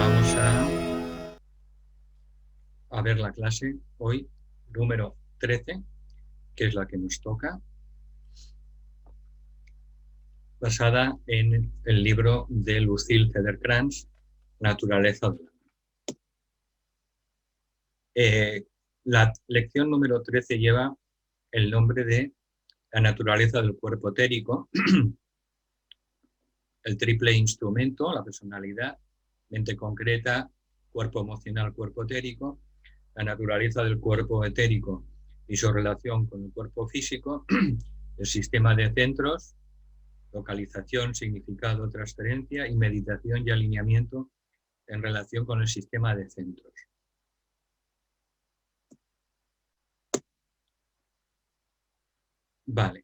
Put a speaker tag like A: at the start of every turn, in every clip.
A: Vamos a ver la clase hoy, número 13, que es la que nos toca, basada en el libro de Lucille Feder-Krantz, Naturaleza del alma. La lección número 13 lleva el nombre de la naturaleza del cuerpo etérico, el triple instrumento, la personalidad, mente concreta, cuerpo emocional, cuerpo etérico, la naturaleza del cuerpo etérico y su relación con el cuerpo físico, el sistema de centros, localización, significado, transferencia y meditación y alineamiento en relación con el sistema de centros. Vale.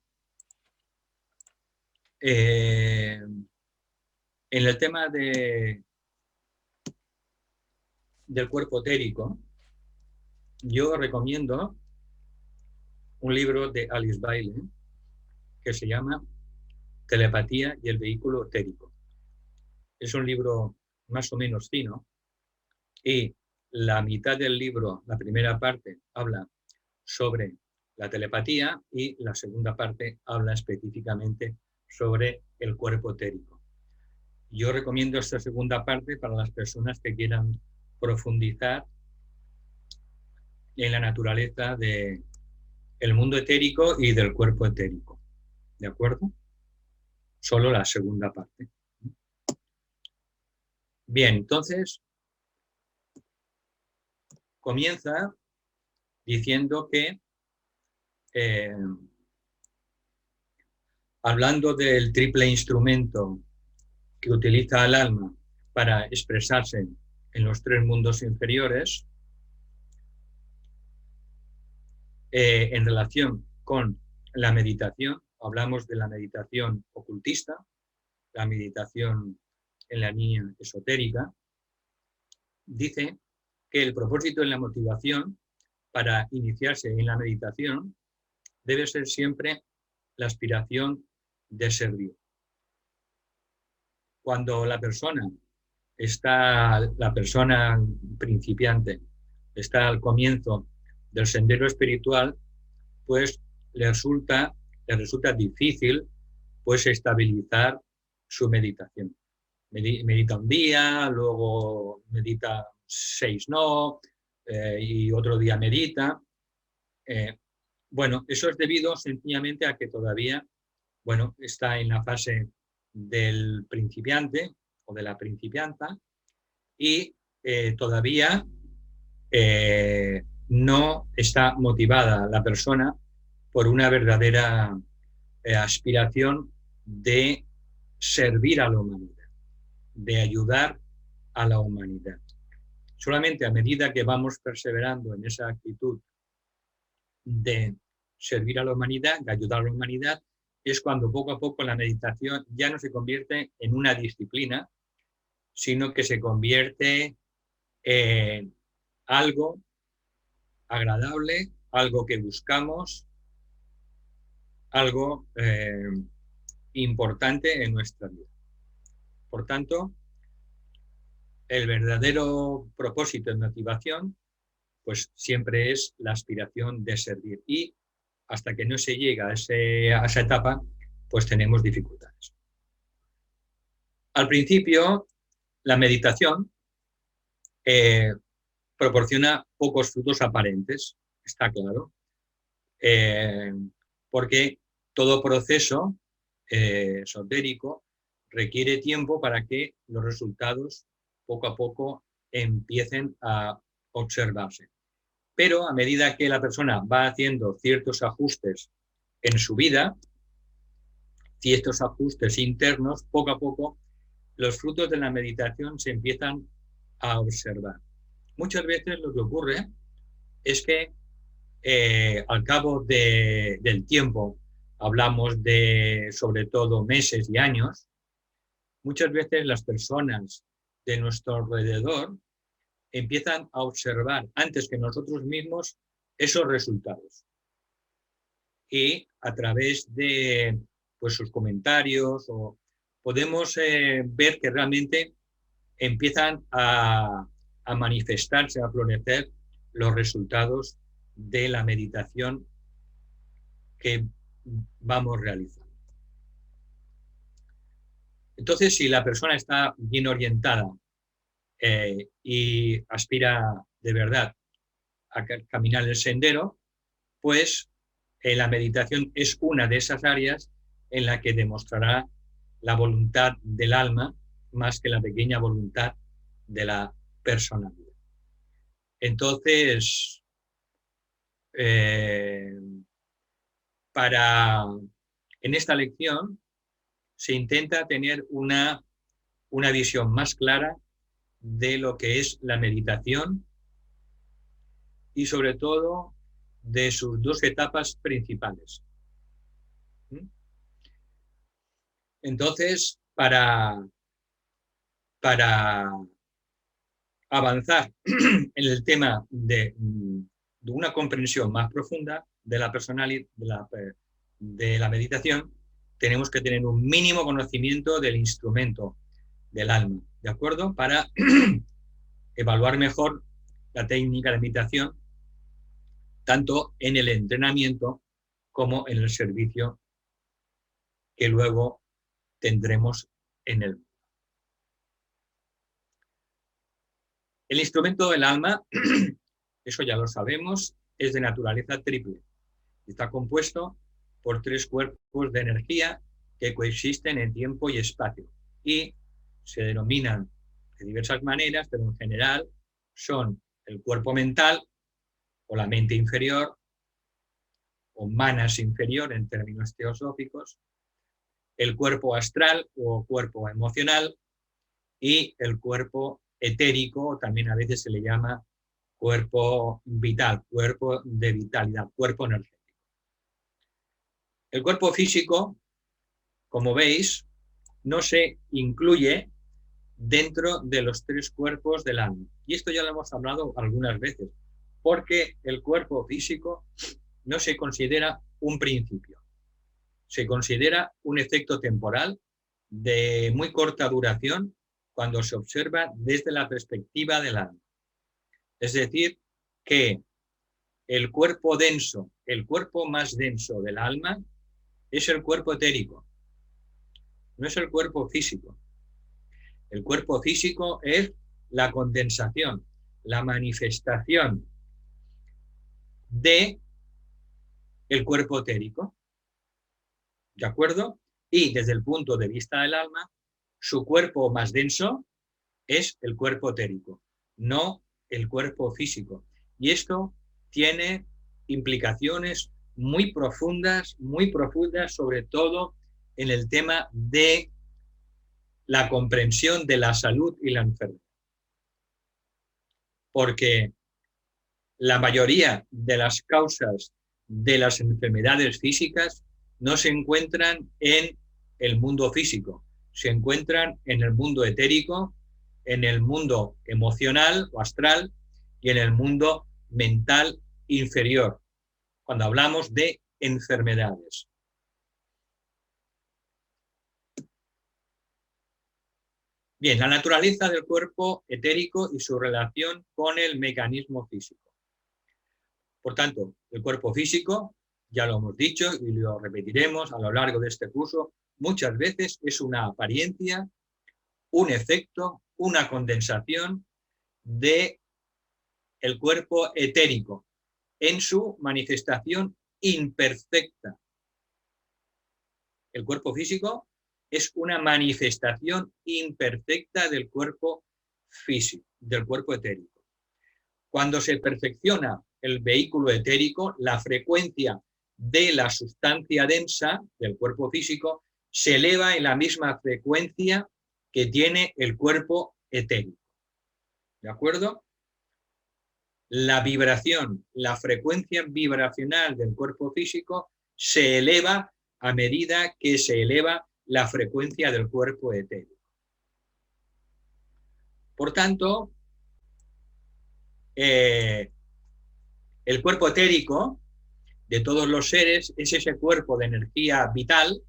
A: En el tema del cuerpo etérico, yo recomiendo un libro de Alice Bailey que se llama Telepatía y el vehículo etérico. Es un libro más o menos fino y la mitad del libro, la primera parte, habla sobre la telepatía y la segunda parte habla específicamente sobre el cuerpo etérico. Yo recomiendo esta segunda parte para las personas que quieran profundizar en la naturaleza del mundo etérico y del cuerpo etérico. ¿De acuerdo? Solo la segunda parte. Bien, entonces comienza diciendo que hablando del triple instrumento que utiliza el alma para expresarse en los tres mundos inferiores, en relación con la meditación, hablamos de la meditación ocultista, la meditación en la línea esotérica, dice que el propósito y la motivación para iniciarse en la meditación debe ser siempre la aspiración de servir. Cuando la persona principiante, está al comienzo del sendero espiritual, pues le resulta difícil pues estabilizar su meditación. Medita un día, luego medita 6 y otro día medita. Bueno, eso es debido sencillamente a que todavía, bueno, está en la fase del principiante o de la principianta y todavía no está motivada la persona por una verdadera aspiración de servir a la humanidad, de ayudar a la humanidad. Solamente a medida que vamos perseverando en esa actitud de servir a la humanidad, de ayudar a la humanidad, es cuando poco a poco la meditación ya no se convierte en una disciplina, sino que se convierte en algo agradable, algo que buscamos, algo importante en nuestra vida. Por tanto, el verdadero propósito de motivación, pues siempre es la aspiración de servir. Y hasta que no se llega a esa etapa, pues tenemos dificultades. Al principio, la meditación proporciona pocos frutos aparentes, está claro, porque todo proceso esotérico requiere tiempo para que los resultados poco a poco empiecen a observarse. Pero a medida que la persona va haciendo ciertos ajustes en su vida, ciertos ajustes internos, poco a poco los frutos de la meditación se empiezan a observar. Muchas veces lo que ocurre es que al cabo del tiempo, hablamos de sobre todo meses y años, muchas veces las personas de nuestro alrededor empiezan a observar antes que nosotros mismos esos resultados. Y a través de pues, sus comentarios podemos ver que realmente empiezan a manifestarse, a florecer los resultados de la meditación que vamos realizando. Entonces, si la persona está bien orientada y aspira de verdad a caminar el sendero, pues la meditación es una de esas áreas en la que demostrará la voluntad del alma más que la pequeña voluntad de la personalidad. Entonces, en esta lección se intenta tener una visión más clara de lo que es la meditación y sobre todo de sus dos etapas principales. Entonces, para avanzar en el tema de una comprensión más profunda de la personalidad, de la meditación, tenemos que tener un mínimo conocimiento del instrumento del alma, ¿de acuerdo? Para evaluar mejor la técnica de meditación, tanto en el entrenamiento como en el servicio que luego tendremos en el mundo. El instrumento del alma, eso ya lo sabemos, es de naturaleza triple. Está compuesto por 3 cuerpos de energía que coexisten en tiempo y espacio y se denominan de diversas maneras, pero en general son el cuerpo mental o la mente inferior o manas inferior en términos teosóficos, el cuerpo astral o cuerpo emocional y el cuerpo etérico, también a veces se le llama cuerpo vital, cuerpo de vitalidad, cuerpo energético. El cuerpo físico, como veis, no se incluye dentro de los 3 cuerpos del alma. Y esto ya lo hemos hablado algunas veces, porque el cuerpo físico no se considera un principio, se considera un efecto temporal de muy corta duración cuando se observa desde la perspectiva del alma. Es decir, que el cuerpo denso, el cuerpo más denso del alma, es el cuerpo etérico, no es el cuerpo físico. El cuerpo físico es la condensación, la manifestación de el cuerpo etérico, ¿de acuerdo? Y desde el punto de vista del alma, su cuerpo más denso es el cuerpo etérico, no el cuerpo físico. Y esto tiene implicaciones muy profundas, sobre todo en el tema de la comprensión de la salud y la enfermedad. Porque la mayoría de las causas de las enfermedades físicas no se encuentran en el mundo físico, se encuentran en el mundo etérico, en el mundo emocional o astral y en el mundo mental inferior, cuando hablamos de enfermedades. Bien, la naturaleza del cuerpo etérico y su relación con el mecanismo físico. Por tanto, el cuerpo físico, ya lo hemos dicho y lo repetiremos a lo largo de este curso, muchas veces es una apariencia, un efecto, una condensación de el cuerpo etérico en su manifestación imperfecta. El cuerpo físico es una manifestación imperfecta del cuerpo físico, del cuerpo etérico. Cuando se perfecciona el vehículo etérico, la frecuencia de la sustancia densa del cuerpo físico se eleva en la misma frecuencia que tiene el cuerpo etérico. ¿De acuerdo? La vibración, la frecuencia vibracional del cuerpo físico se eleva a medida que se eleva la frecuencia del cuerpo etérico. Por tanto, el cuerpo etérico de todos los seres es ese cuerpo de energía vital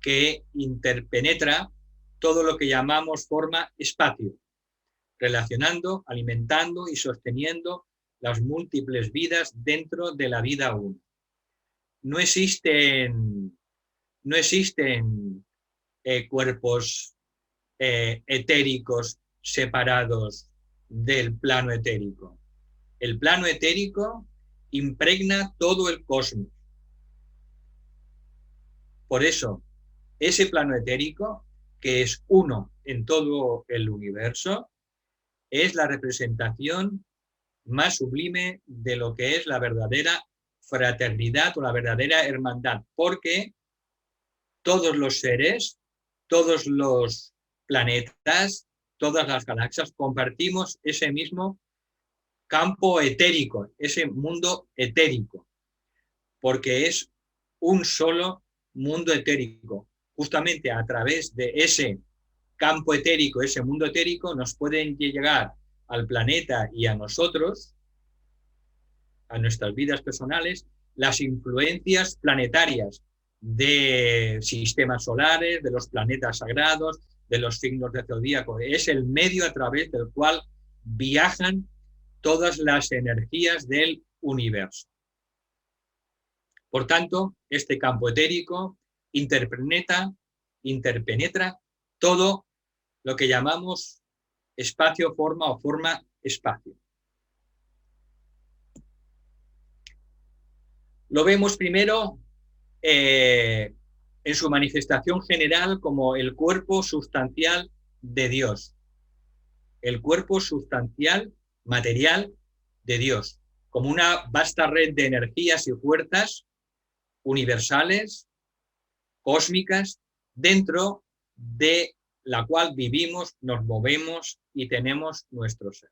A: que interpenetra todo lo que llamamos forma espacio. relacionando, alimentando y sosteniendo las múltiples vidas dentro de la vida una. No existen cuerpos etéricos separados del plano etérico. El plano etérico impregna todo el cosmos. Por eso, ese plano etérico, que es uno en todo el universo, es la representación más sublime de lo que es la verdadera fraternidad o la verdadera hermandad, porque todos los seres, todos los planetas, todas las galaxias, compartimos ese mismo campo etérico, ese mundo etérico, porque es un solo mundo etérico. Justamente a través de ese campo etérico, ese mundo etérico, nos pueden llegar al planeta y a nosotros, a nuestras vidas personales, las influencias planetarias de sistemas solares, de los planetas sagrados, de los signos de zodíaco. Es el medio a través del cual viajan todas las energías del universo. Por tanto, este campo etérico interpenetra todo lo que llamamos espacio-forma o forma-espacio. Lo vemos primero en su manifestación general como el cuerpo sustancial de Dios. El cuerpo sustancial, material de Dios, como una vasta red de energías y fuerzas universales, cósmicas, dentro de la cual vivimos, nos movemos y tenemos nuestro ser.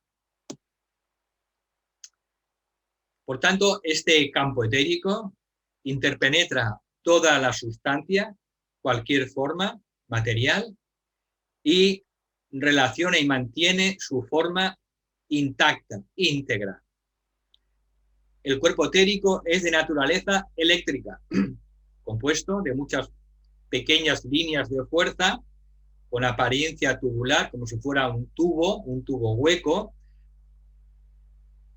A: Por tanto, este campo etérico interpenetra toda la sustancia, cualquier forma material, y relaciona y mantiene su forma intacta, íntegra. El cuerpo etérico es de naturaleza eléctrica, compuesto de muchas pequeñas líneas de fuerza con apariencia tubular, como si fuera un tubo hueco,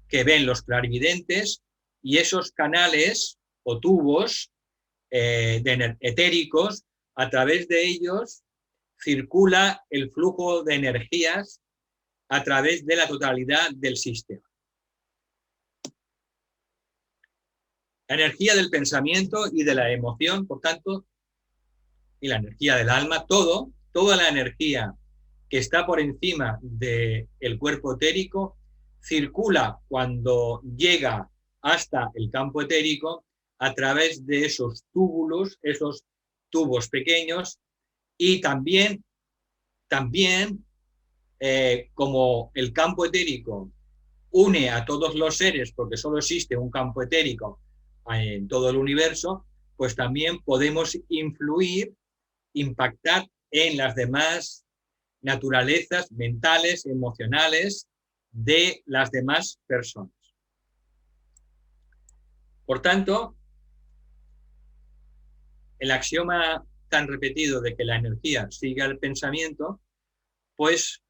A: que ven los clarividentes, y esos canales o tubos etéricos, a través de ellos circula el flujo de energías a través de la totalidad del sistema. La energía del pensamiento y de la emoción, por tanto, y la energía del alma, toda la energía que está por encima del cuerpo etérico circula cuando llega hasta el campo etérico a través de esos túbulos, esos tubos pequeños, y también como el campo etérico une a todos los seres, porque solo existe un campo etérico en todo el universo, pues también podemos influir, impactar en las demás naturalezas mentales, emocionales de las demás personas. Por tanto, el axioma tan repetido de que la energía sigue al pensamiento, pues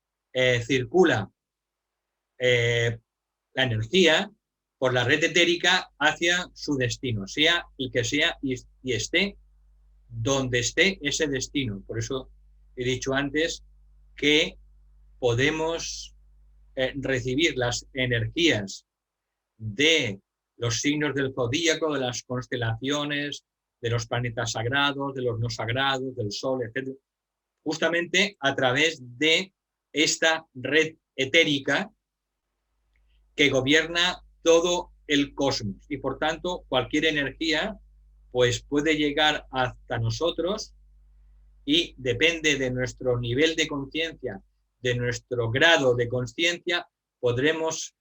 A: circula la energía por la red etérica hacia su destino, sea el que sea y esté donde esté ese destino. Por eso he dicho antes que podemos recibir las energías de los signos del zodíaco, de las constelaciones, de los planetas sagrados, de los no sagrados, del Sol, etc., justamente a través de esta red etérica que gobierna todo el cosmos, y por tanto cualquier energía pues puede llegar hasta nosotros, y depende de nuestro nivel de conciencia, de nuestro grado de conciencia, podremos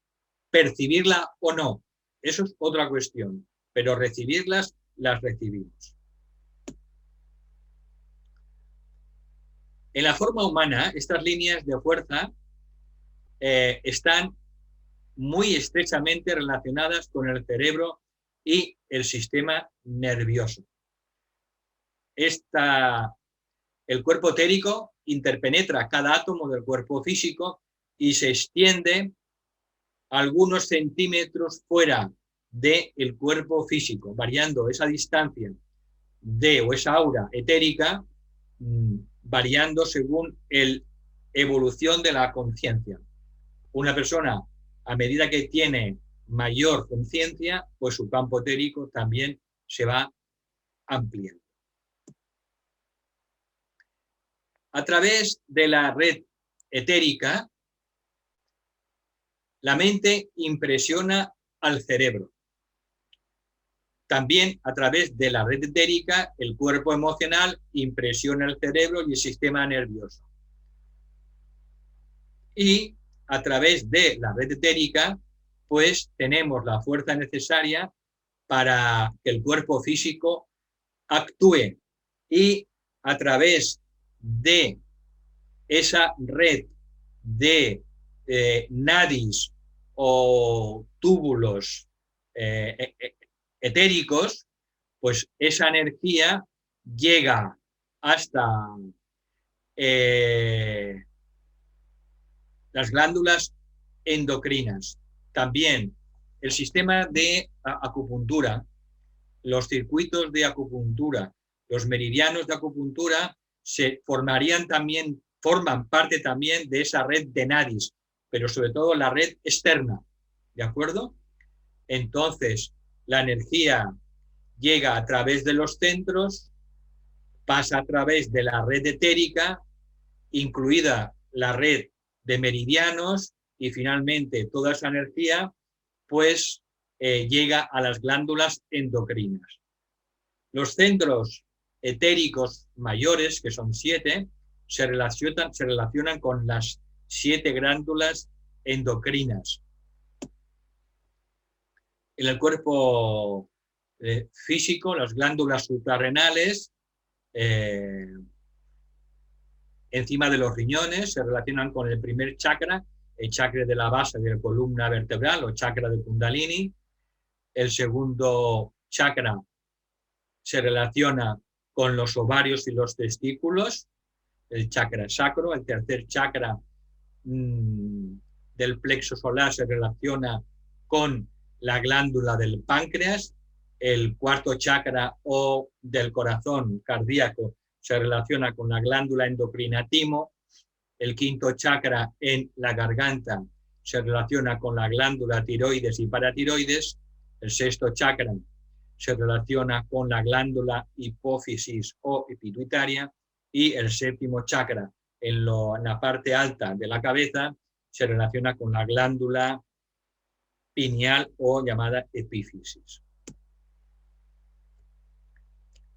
A: percibirla o no. Eso es otra cuestión, pero recibirlas, las recibimos. En la forma humana, estas líneas de fuerza están muy estrechamente relacionadas con el cerebro y el sistema nervioso. El cuerpo etérico interpenetra cada átomo del cuerpo físico y se extiende algunos centímetros fuera del cuerpo físico, variando esa distancia o esa aura etérica, variando según la evolución de la conciencia. Una persona, a medida que tiene mayor conciencia, pues su campo etérico también se va ampliando. A través de la red etérica, la mente impresiona al cerebro. También a través de la red etérica, el cuerpo emocional impresiona el cerebro y el sistema nervioso. Y a través de la red etérica, pues tenemos la fuerza necesaria para que el cuerpo físico actúe. Y a través de esa red de nadis o túbulos etéricos, pues esa energía llega hasta las glándulas endocrinas. También el sistema de acupuntura, los circuitos de acupuntura, los meridianos de acupuntura forman parte también de esa red de nadis, pero sobre todo la red externa, ¿de acuerdo? Entonces, la energía llega a través de los centros, pasa a través de la red etérica, incluida la red de meridianos, y finalmente toda esa energía pues llega a las glándulas endocrinas. Los centros etéricos mayores, que son 7, se relacionan con las 7 glándulas endocrinas. En el cuerpo físico, las glándulas suprarrenales, encima de los riñones, se relacionan con el primer chakra, el chakra de la base de la columna vertebral o chakra de Kundalini. El segundo chakra se relaciona con los ovarios y los testículos, el chakra sacro. El tercer chakra del plexo solar se relaciona con la glándula del páncreas. El cuarto chakra o del corazón cardíaco se relaciona con la glándula endocrina timo. El quinto chakra en la garganta se relaciona con la glándula tiroides y paratiroides. El sexto chakra se relaciona con la glándula hipófisis o pituitaria. Y el séptimo chakra en la parte alta de la cabeza se relaciona con la glándula pineal o llamada epífisis.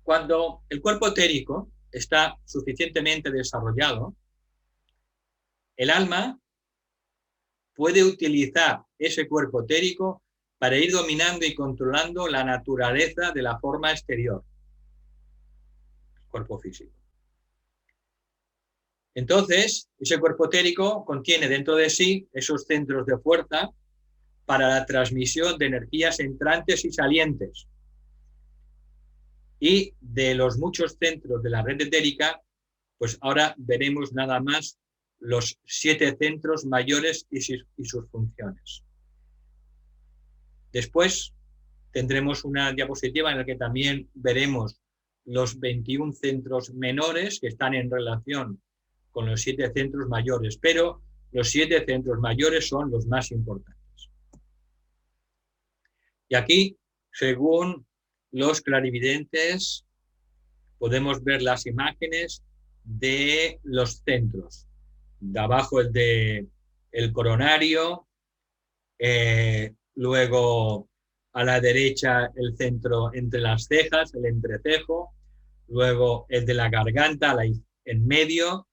A: Cuando el cuerpo etérico está suficientemente desarrollado, el alma puede utilizar ese cuerpo etérico para ir dominando y controlando la naturaleza de la forma exterior, el cuerpo físico. Entonces, ese cuerpo etérico contiene dentro de sí esos centros de fuerza para la transmisión de energías entrantes y salientes. Y de los muchos centros de la red etérica, pues ahora veremos nada más los 7 centros mayores y sus funciones. Después tendremos una diapositiva en la que también veremos los 21 centros menores que están en relación con los 7 centros mayores, pero los 7 centros mayores son los más importantes. Y aquí, según los clarividentes, podemos ver las imágenes de los centros. De abajo el coronario, luego a la derecha el centro entre las cejas, el entrecejo, luego el de la garganta en medio,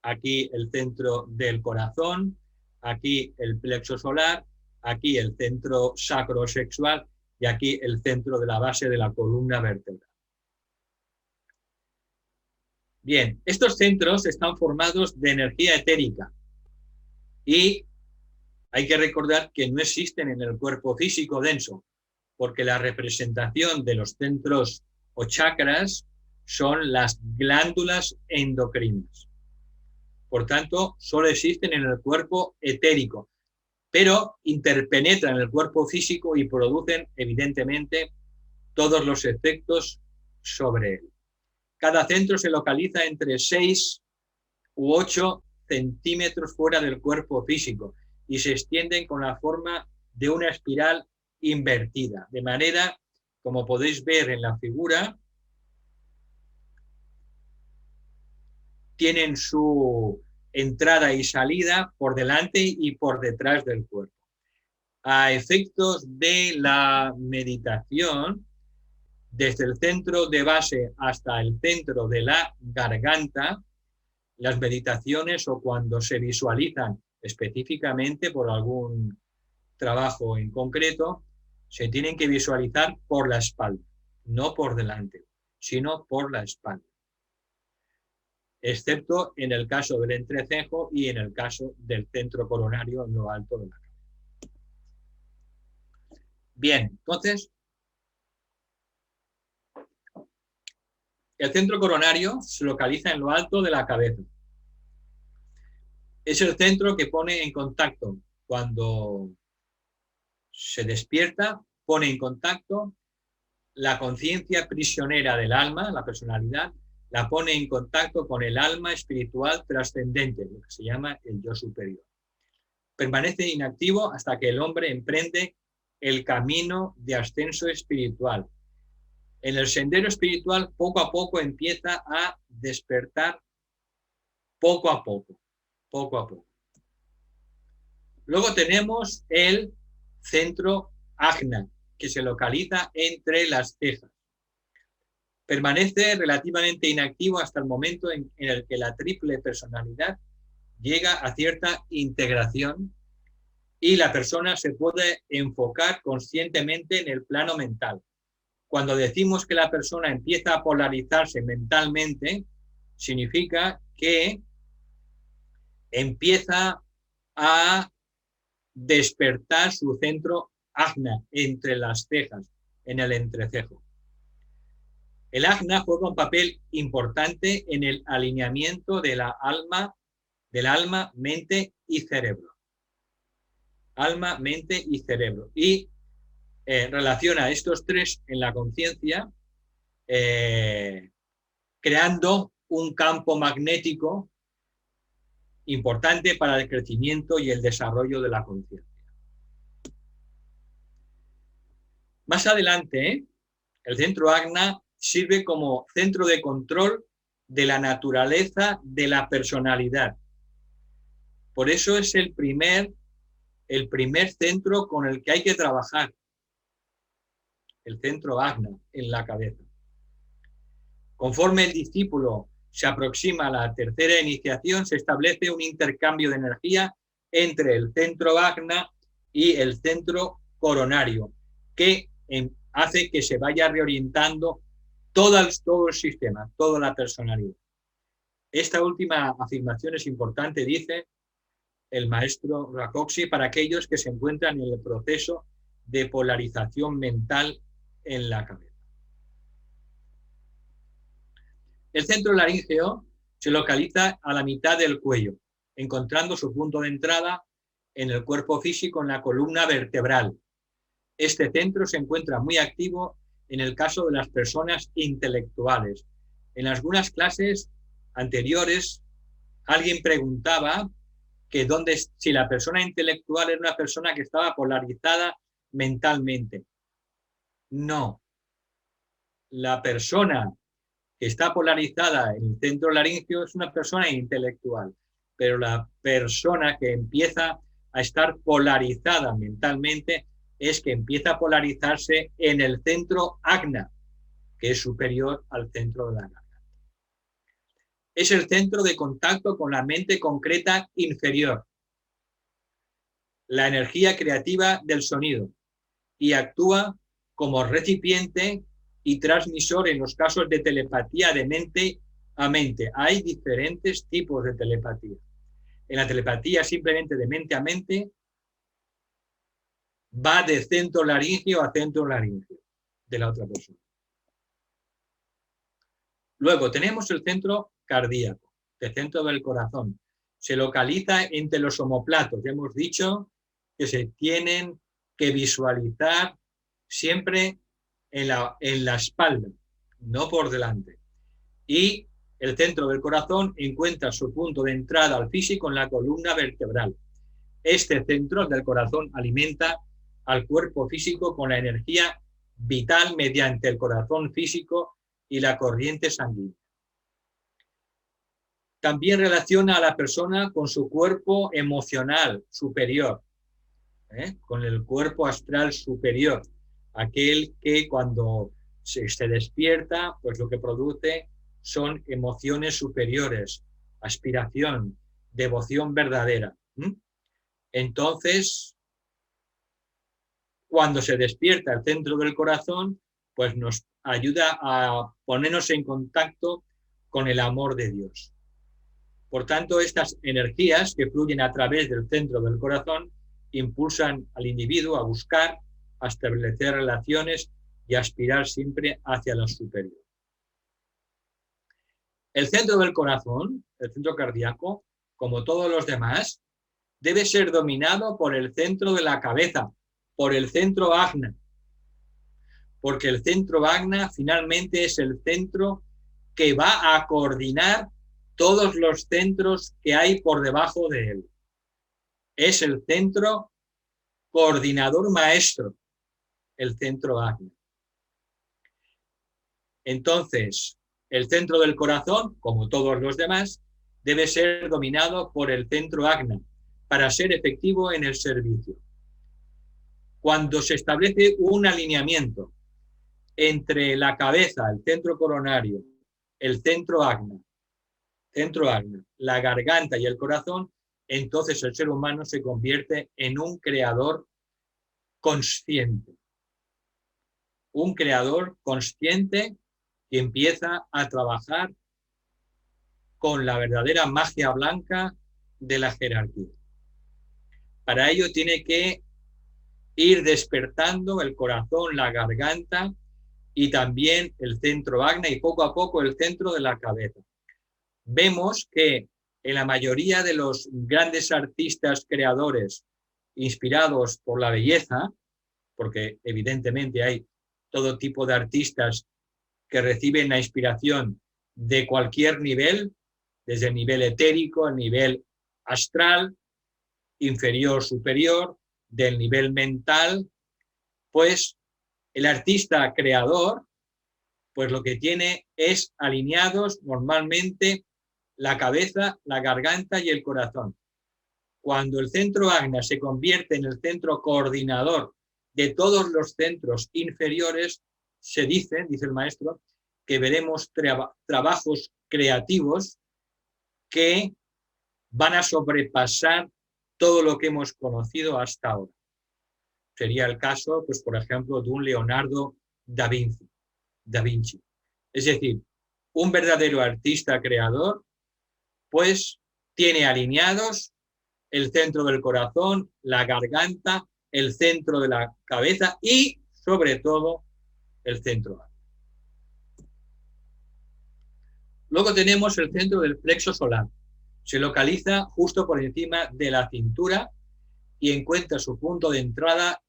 A: aquí el centro del corazón, aquí el plexo solar, aquí el centro sacrosexual y aquí el centro de la base de la columna vertebral. Bien, estos centros están formados de energía etérica y hay que recordar que no existen en el cuerpo físico denso, porque la representación de los centros o chakras son las glándulas endocrinas. Por tanto, solo existen en el cuerpo etérico, pero interpenetran en el cuerpo físico y producen, evidentemente, todos los efectos sobre él. Cada centro se localiza entre 6 u 8 centímetros fuera del cuerpo físico y se extienden con la forma de una espiral invertida, de manera, como podéis ver en la figura, tienen su entrada y salida por delante y por detrás del cuerpo. A efectos de la meditación, desde el centro de base hasta el centro de la garganta, las meditaciones o cuando se visualizan específicamente por algún trabajo en concreto, se tienen que visualizar por la espalda, no por delante, sino por la espalda, excepto en el caso del entrecejo y en el caso del centro coronario en lo alto de la cabeza. Bien, entonces, el centro coronario se localiza en lo alto de la cabeza. Es el centro que pone en contacto cuando se despierta, pone en contacto la conciencia prisionera del alma, la personalidad, la pone en contacto con el alma espiritual trascendente, lo que se llama el yo superior. Permanece inactivo hasta que el hombre emprende el camino de ascenso espiritual. En el sendero espiritual, poco a poco empieza a despertar, poco a poco, poco a poco. Luego tenemos el centro ajna, que se localiza entre las cejas. Permanece relativamente inactivo hasta el momento en el que la triple personalidad llega a cierta integración y la persona se puede enfocar conscientemente en el plano mental. Cuando decimos que la persona empieza a polarizarse mentalmente, significa que empieza a despertar su centro ajna entre las cejas, en el entrecejo. El ajna juega un papel importante en el alineamiento de la alma, del alma, mente y cerebro. Alma, mente y cerebro. Y relaciona estos tres en la conciencia, creando un campo magnético importante para el crecimiento y el desarrollo de la conciencia. Más adelante, el centro ajna sirve como centro de control de la naturaleza de la personalidad. Por eso es el primer centro con el que hay que trabajar, el centro ajna en la cabeza. Conforme el discípulo se aproxima a la tercera iniciación, se establece un intercambio de energía entre el centro ajna y el centro coronario, que hace que se vaya reorientando todo el sistema, toda la personalidad. Esta última afirmación es importante, dice el maestro Rakoczy, para aquellos que se encuentran en el proceso de polarización mental en la cabeza. El centro laríngeo se localiza a la mitad del cuello, encontrando su punto de entrada en el cuerpo físico en la columna vertebral. Este centro se encuentra muy activo en el caso de las personas intelectuales. En algunas clases anteriores, alguien preguntaba que si la persona intelectual era una persona que estaba polarizada mentalmente. No. La persona que está polarizada en el centro laríngeo es una persona intelectual, pero la persona que empieza a estar polarizada mentalmente es que empieza a polarizarse en el centro ajna, que es superior al centro de la garganta. Es el centro de contacto con la mente concreta inferior, la energía creativa del sonido, y actúa como recipiente y transmisor en los casos de telepatía de mente a mente. Hay diferentes tipos de telepatía. En la telepatía simplemente de mente a mente va de centro laríngeo a centro laríngeo de la otra persona. Luego tenemos el centro cardíaco, el centro del corazón, Se localiza entre los omoplatos. Ya hemos dicho que se tienen que visualizar siempre en la espalda, no por delante. Y el centro del corazón encuentra su punto de entrada al físico en la columna vertebral. Este centro del corazón alimenta al cuerpo físico con la energía vital mediante el corazón físico y la corriente sanguínea. También relaciona a la persona con su cuerpo emocional superior, con el cuerpo astral superior, aquel que cuando se despierta, pues lo que produce son emociones superiores, aspiración, devoción verdadera. Entonces, cuando se despierta el centro del corazón, pues nos ayuda a ponernos en contacto con el amor de Dios. Por tanto, estas energías que fluyen a través del centro del corazón impulsan al individuo a buscar, a establecer relaciones y a aspirar siempre hacia lo superior. El centro del corazón, el centro cardíaco, como todos los demás, debe ser dominado por el centro de la cabeza, por el centro agna, porque el centro agna finalmente es el centro que va a coordinar todos los centros que hay por debajo de él. Es el centro coordinador maestro, el centro agna. Entonces, el centro del corazón, como todos los demás, debe ser dominado por el centro agna para ser efectivo en el servicio. Cuando se establece un alineamiento entre la cabeza, el centro coronario, el centro agna, la garganta y el corazón, entonces el ser humano se convierte en un creador consciente. Un creador consciente que empieza a trabajar con la verdadera magia blanca de la jerarquía. Para ello tiene que ir despertando el corazón, la garganta y también el centro agna y poco a poco el centro de la cabeza. Vemos que en la mayoría de los grandes artistas creadores inspirados por la belleza, porque evidentemente hay todo tipo de artistas que reciben la inspiración de cualquier nivel, desde el nivel etérico, el nivel astral, inferior, superior, del nivel mental, pues el artista creador, pues lo que tiene es alineados normalmente la cabeza, la garganta y el corazón. Cuando el centro agna se convierte en el centro coordinador de todos los centros inferiores, se dice el maestro, que veremos trabajos creativos que van a sobrepasar todo lo que hemos conocido hasta ahora. Sería el caso, pues, por ejemplo, de un Leonardo da Vinci. Es decir, un verdadero artista creador, pues, tiene alineados el centro del corazón, la garganta, el centro de la cabeza y, sobre todo, el centro. Luego tenemos el centro del plexo solar. Se localiza justo por encima de la cintura y encuentra su punto de entrada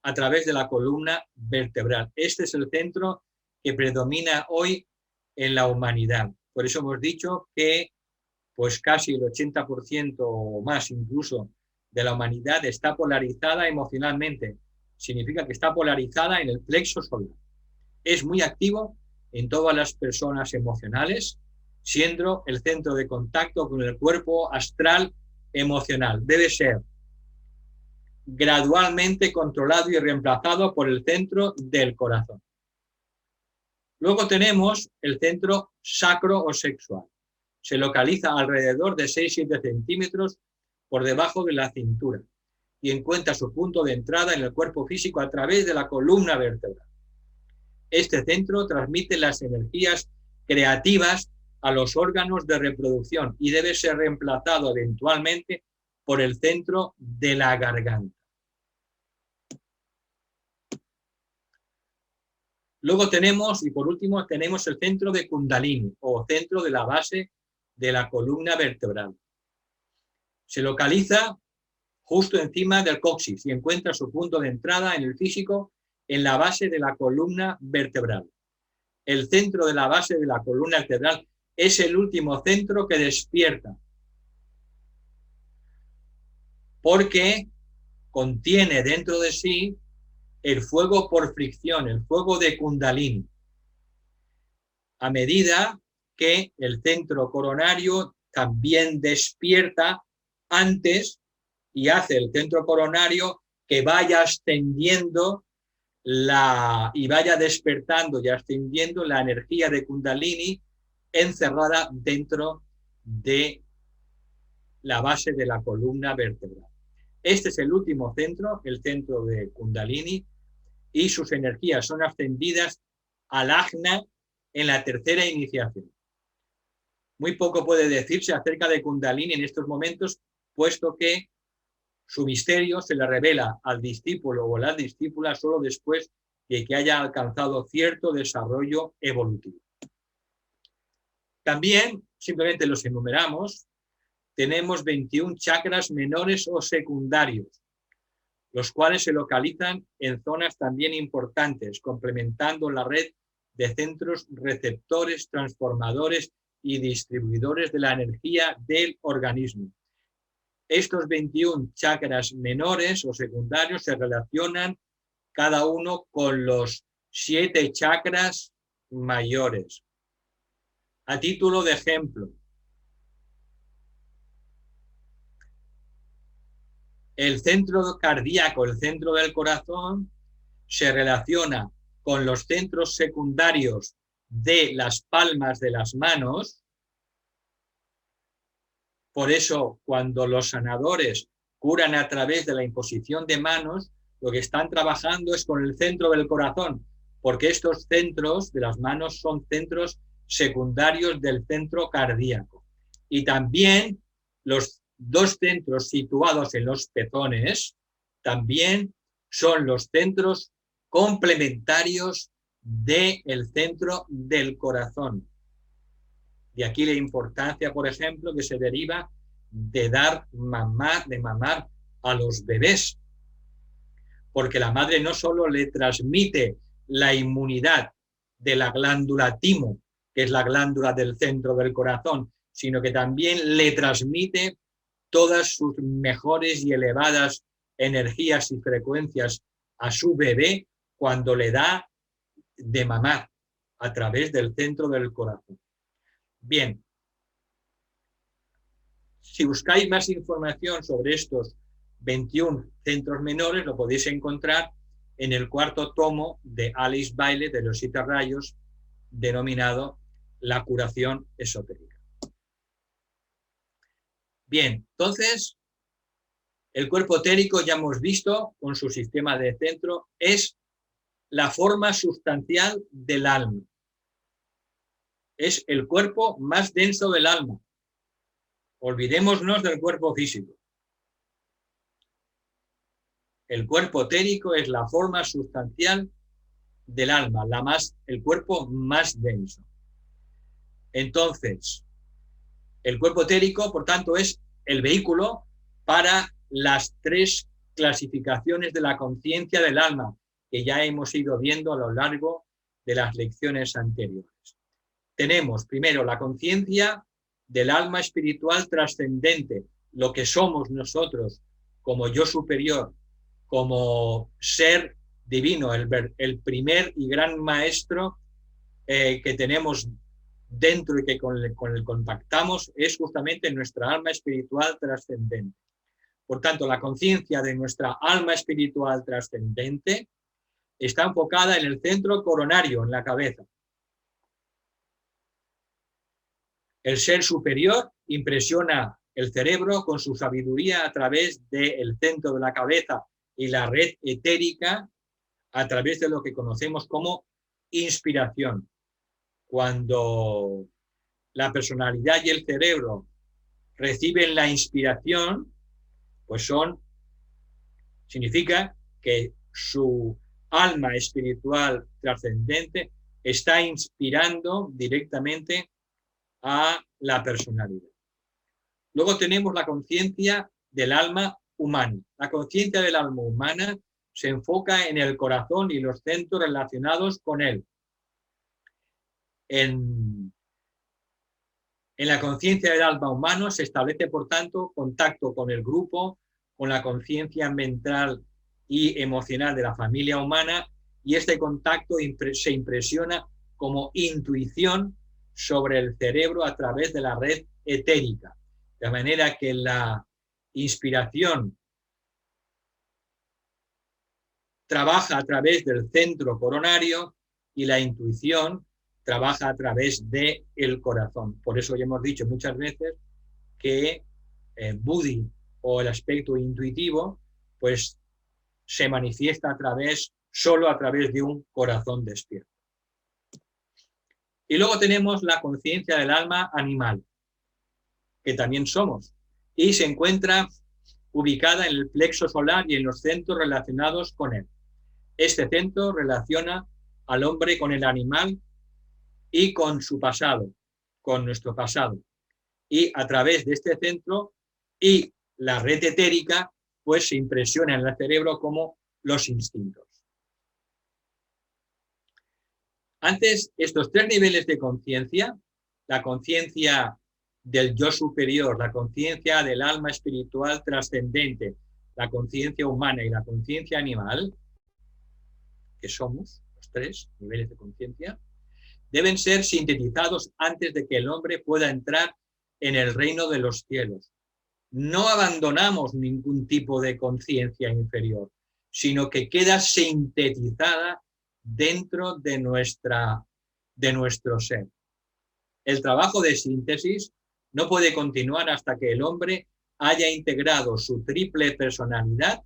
A: a través de la columna vertebral. Este es el centro que predomina hoy en la humanidad. Por eso hemos dicho que pues casi el 80% o más incluso de la humanidad está polarizada emocionalmente. Significa que está polarizada en el plexo solar. Es muy activo en todas las personas emocionales, siendo el centro de contacto con el cuerpo astral emocional. Debe ser gradualmente controlado y reemplazado por el centro del corazón. Luego tenemos el centro sacro o sexual. Se localiza alrededor de 6-7 centímetros por debajo de la cintura y encuentra su punto de entrada en el cuerpo físico a través de la columna vertebral. Este centro transmite las energías creativas a los órganos de reproducción y debe ser reemplazado eventualmente por el centro de la garganta. Luego tenemos, y por último, tenemos el centro de Kundalini o centro de la base de la columna vertebral. Se localiza justo encima del coxis y encuentra su punto de entrada en el físico en la base de la columna vertebral. El centro de la base de la columna vertebral es el último centro que despierta, porque contiene dentro de sí el fuego por fricción, el fuego de Kundalini. A medida que el centro coronario también despierta antes y hace el centro coronario que vaya ascendiendo y vaya despertando y ascendiendo la energía de Kundalini encerrada dentro de la base de la columna vertebral. Este es el último centro, el centro de Kundalini, y sus energías son ascendidas al Ajna en la tercera iniciación. Muy poco puede decirse acerca de Kundalini en estos momentos, puesto que su misterio se le revela al discípulo o a la discípula solo después de que haya alcanzado cierto desarrollo evolutivo. También, simplemente los enumeramos, tenemos 21 chakras menores o secundarios, los cuales se localizan en zonas también importantes, complementando la red de centros receptores, transformadores y distribuidores de la energía del organismo. Estos 21 chakras menores o secundarios se relacionan cada uno con los 7 chakras mayores. A título de ejemplo, el centro cardíaco, el centro del corazón, se relaciona con los centros secundarios de las palmas de las manos. Por eso, cuando los sanadores curan a través de la imposición de manos, lo que están trabajando es con el centro del corazón, porque estos centros de las manos son centros secundarios del centro cardíaco. Y también los 2 centros situados en los pezones también son los centros complementarios del centro del corazón. De aquí la importancia, por ejemplo, que se deriva de dar de mamar a los bebés, porque la madre no solo le transmite la inmunidad de la glándula timo, que es la glándula del centro del corazón, sino que también le transmite todas sus mejores y elevadas energías y frecuencias a su bebé cuando le da de mamar a través del centro del corazón. Bien, si buscáis más información sobre estos 21 centros menores, lo podéis encontrar en el 4º tomo de Alice Bailey de los 7 rayos, denominado La curación esotérica. Bien, entonces, el cuerpo etérico, ya hemos visto, con su sistema de centro, es la forma sustancial del alma. Es el cuerpo más denso del alma. Olvidémonos del cuerpo físico. El cuerpo etérico es la forma sustancial del alma, el cuerpo más denso. Entonces, el cuerpo etérico, por tanto, es el vehículo para las 3 clasificaciones de la conciencia del alma, que ya hemos ido viendo a lo largo de las lecciones anteriores. Tenemos primero la conciencia del alma espiritual trascendente, lo que somos nosotros como yo superior, como ser divino, el primer y gran maestro que tenemos dentro y que con el contactamos es justamente nuestra alma espiritual trascendente. Por tanto, la conciencia de nuestra alma espiritual trascendente está enfocada en el centro coronario, en la cabeza. El ser superior impresiona el cerebro con su sabiduría a través del centro de la cabeza y la red etérica a través de lo que conocemos como inspiración. Cuando la personalidad y el cerebro reciben la inspiración, pues significa que su alma espiritual trascendente está inspirando directamente a la personalidad. Luego tenemos la conciencia del alma humana. La conciencia del alma humana se enfoca en el corazón y los centros relacionados con él. En la conciencia del alma humano se establece, por tanto, contacto con el grupo, con la conciencia mental y emocional de la familia humana, y este contacto se impresiona como intuición sobre el cerebro a través de la red etérica. De manera que la inspiración trabaja a través del centro coronario y la intuición trabaja a través del corazón. Por eso ya hemos dicho muchas veces que Buddhi o el aspecto intuitivo pues se manifiesta solo a través de un corazón despierto. Y luego tenemos la conciencia del alma animal, que también somos, y se encuentra ubicada en el plexo solar y en los centros relacionados con él. Este centro relaciona al hombre con el animal y con su pasado, con nuestro pasado. Y a través de este centro y la red etérica, pues se impresiona en el cerebro como los instintos. Antes, estos tres niveles de conciencia, la conciencia del yo superior, la conciencia del alma espiritual trascendente, la conciencia humana y la conciencia animal, que somos los tres niveles de conciencia, deben ser sintetizados antes de que el hombre pueda entrar en el reino de los cielos. No abandonamos ningún tipo de conciencia inferior, sino que queda sintetizada dentro de nuestro ser. El trabajo de síntesis no puede continuar hasta que el hombre haya integrado su triple personalidad,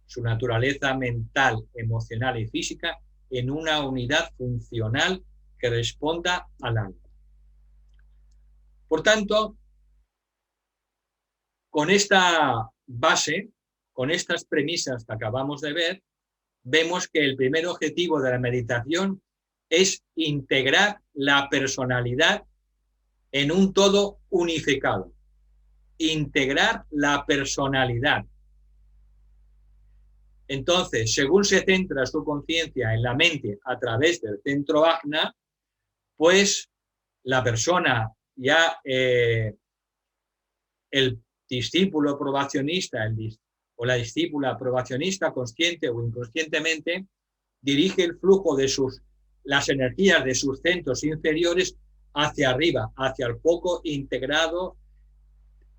A: su naturaleza mental, emocional y física, en una unidad funcional que responda al alma. Por tanto, con esta base, con estas premisas que acabamos de ver, vemos que el primer objetivo de la meditación es integrar la personalidad en un todo unificado. Integrar la personalidad. Entonces, según se centra su conciencia en la mente a través del centro ajna, pues la persona ya, el discípulo probacionista o la discípula probacionista, consciente o inconscientemente, dirige el flujo de las energías de sus centros inferiores hacia arriba, hacia el foco integrado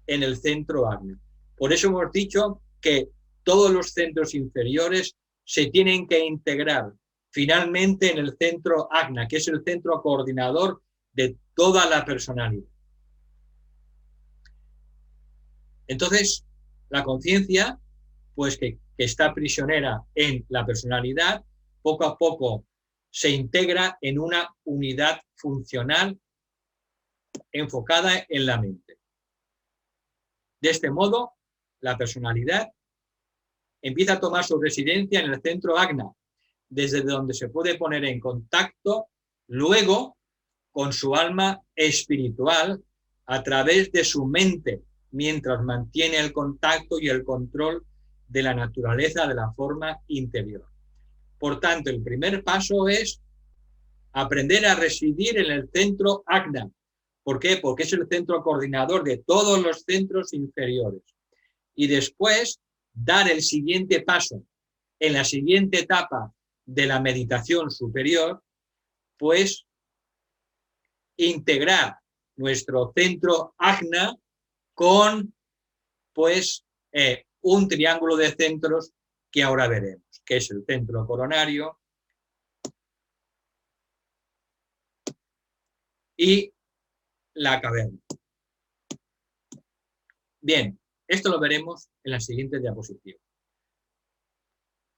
A: en el centro ajna. Por eso hemos dicho que todos los centros inferiores se tienen que integrar finalmente en el centro ajna, que es el centro coordinador de toda la personalidad. Entonces, la conciencia, pues que está prisionera en la personalidad, poco a poco se integra en una unidad funcional enfocada en la mente. De este modo, la personalidad empieza a tomar su residencia en el centro ajna, desde donde se puede poner en contacto luego con su alma espiritual a través de su mente, mientras mantiene el contacto y el control de la naturaleza de la forma interior. Por tanto, el primer paso es aprender a residir en el centro ajna. ¿Por qué? Porque es el centro coordinador de todos los centros inferiores. Y después dar el siguiente paso, en la siguiente etapa de la meditación superior, pues integrar nuestro centro ajna con pues un triángulo de centros que ahora veremos, que es el centro coronario y la caverna. Bien, esto lo veremos en la siguiente diapositiva.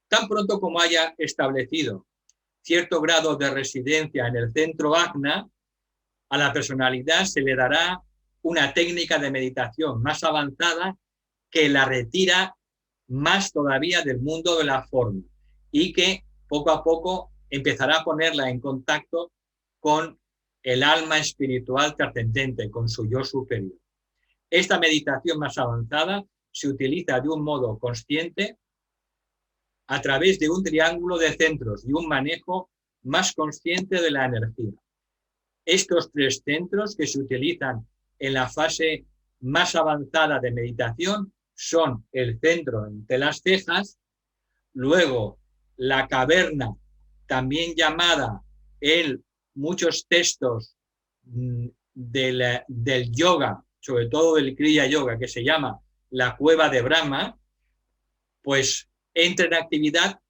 A: Tan pronto como haya establecido cierto grado de residencia en el centro ajna, a la personalidad se le dará una técnica de meditación más avanzada que la retira más todavía del mundo de la forma y que poco a poco empezará a ponerla en contacto con el alma espiritual trascendente, con su yo superior. Esta meditación más avanzada se utiliza de un modo consciente a través de un triángulo de centros y un manejo más consciente de la energía. Estos 3 centros que se utilizan en la fase más avanzada de meditación son el centro entre las cejas, luego la caverna, también llamada en muchos textos del yoga, sobre todo del Kriya Yoga, que se llama la cueva de Brahma, pues entra en actividad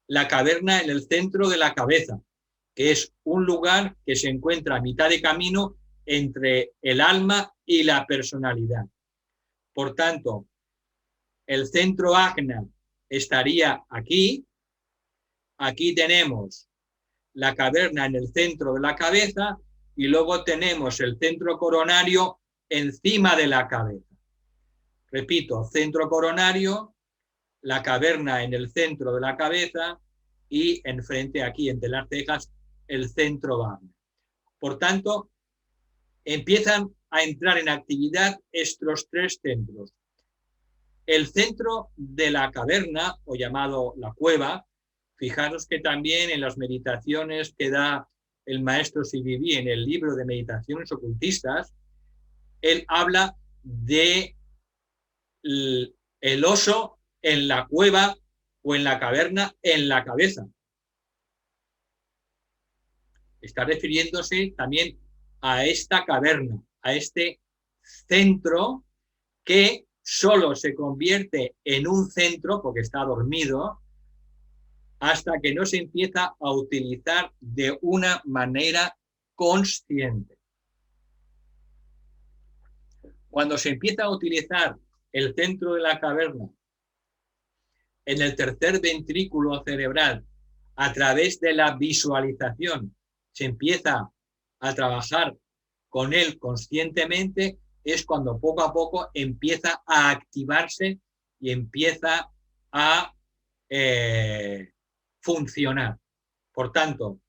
A: la caverna en el centro de la cabeza, que es un lugar que se encuentra a mitad de camino entre el alma y la personalidad. Por tanto, el centro Ajna estaría aquí. Aquí tenemos la caverna en el centro de la cabeza y luego tenemos el centro coronario encima de la cabeza. Repito, centro coronario, la caverna en el centro de la cabeza y enfrente, aquí entre las cejas, el centro Vajna. Por tanto, empiezan a entrar en actividad estos 3 centros. El centro de la caverna, o llamado la cueva, fijaros que también en las meditaciones que da el maestro Sivivi en el libro de meditaciones ocultistas, él habla de el oso en la cueva o en la caverna en la cabeza. Está refiriéndose también a esta caverna, a este centro que solo se convierte en un centro, porque está dormido, hasta que no se empieza a utilizar de una manera consciente. Cuando se empieza a utilizar el centro de la caverna en el tercer ventrículo cerebral a través de la visualización, se empieza a trabajar con él conscientemente, es cuando poco a poco empieza a activarse y empieza a funcionar. Por tanto,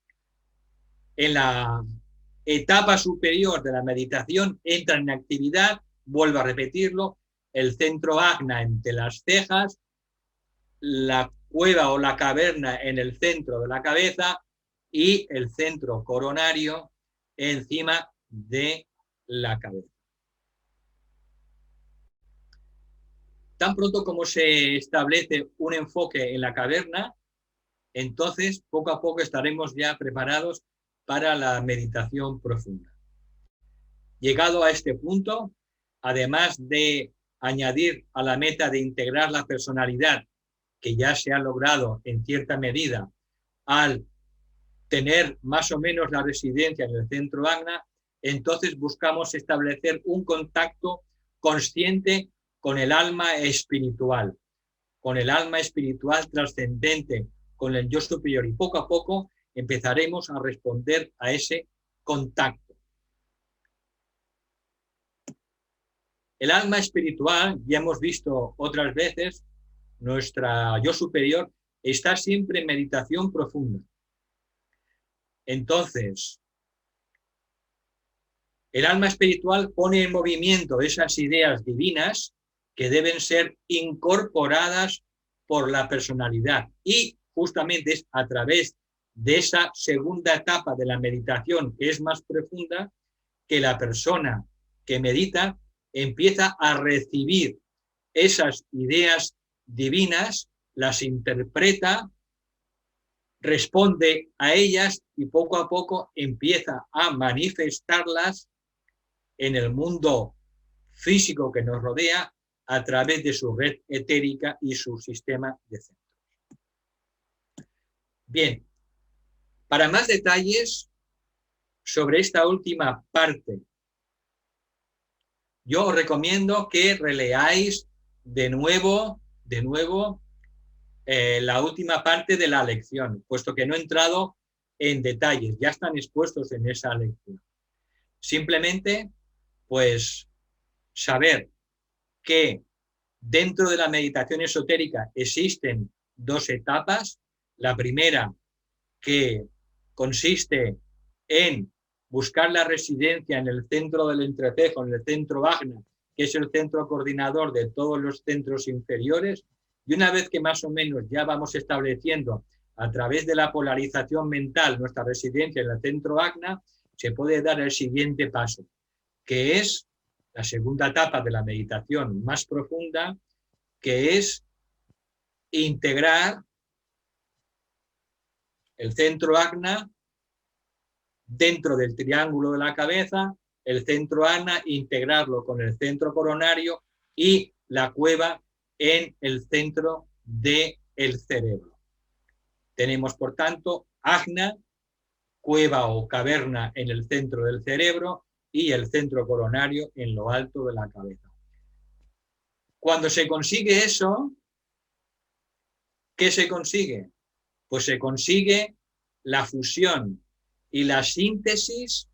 A: en la etapa superior de la meditación entra en actividad, vuelvo a repetirlo, el centro Ajna entre las cejas, la cueva o la caverna en el centro de la cabeza y el centro coronario encima de la cabeza. Tan pronto como se establece un enfoque en la caverna, entonces poco a poco estaremos ya preparados para la meditación profunda. Llegado a este punto, además de añadir a la meta de integrar la personalidad, que ya se ha logrado en cierta medida al tener más o menos la residencia en el centro Ajna, entonces buscamos establecer un contacto consciente con el alma espiritual trascendente, con el yo superior, y poco a poco empezaremos a responder a ese contacto. El alma espiritual, ya hemos visto otras veces, nuestra yo superior está siempre en meditación profunda. Entonces, el alma espiritual pone en movimiento esas ideas divinas que deben ser incorporadas por la personalidad, y justamente es a través de esa segunda etapa de la meditación, que es más profunda, que la persona que medita empieza a recibir esas ideas divinas, las interpreta, responde a ellas y poco a poco empieza a manifestarlas en el mundo físico que nos rodea a través de su red etérica y su sistema de centros. Bien, para más detalles sobre esta última parte, yo os recomiendo que releáis de nuevo la última parte de la lección, puesto que no he entrado en detalles, ya están expuestos en esa lección. Simplemente, pues, saber que dentro de la meditación esotérica existen 2 etapas. La primera, que consiste en buscar la residencia en el centro del entrecejo, en el centro Ajna, que es el centro coordinador de todos los centros inferiores, y una vez que más o menos ya vamos estableciendo a través de la polarización mental nuestra residencia en el centro Ajna, se puede dar el siguiente paso, que es la segunda etapa de la meditación más profunda, que es integrar el centro Ajna dentro del triángulo de la cabeza, el centro Ajna, integrarlo con el centro coronario y la cueva en el centro del cerebro. Tenemos, por tanto, Ajna, cueva o caverna en el centro del cerebro y el centro coronario en lo alto de la cabeza. Cuando se consigue eso, ¿qué se consigue? Pues se consigue la fusión y la síntesis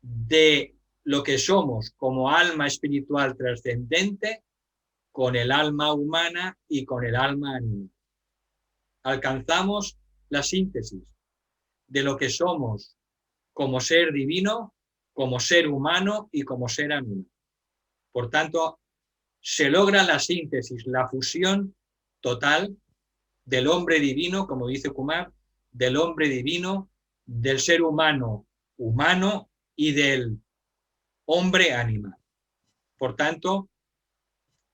A: de lo que somos como alma espiritual trascendente con el alma humana y con el alma animal. Alcanzamos la síntesis de lo que somos como ser divino, como ser humano y como ser animal. Por tanto, se logra la síntesis, la fusión total del hombre divino, como dice Kumar, del hombre divino, del ser humano humano y del hombre animal. Por tanto,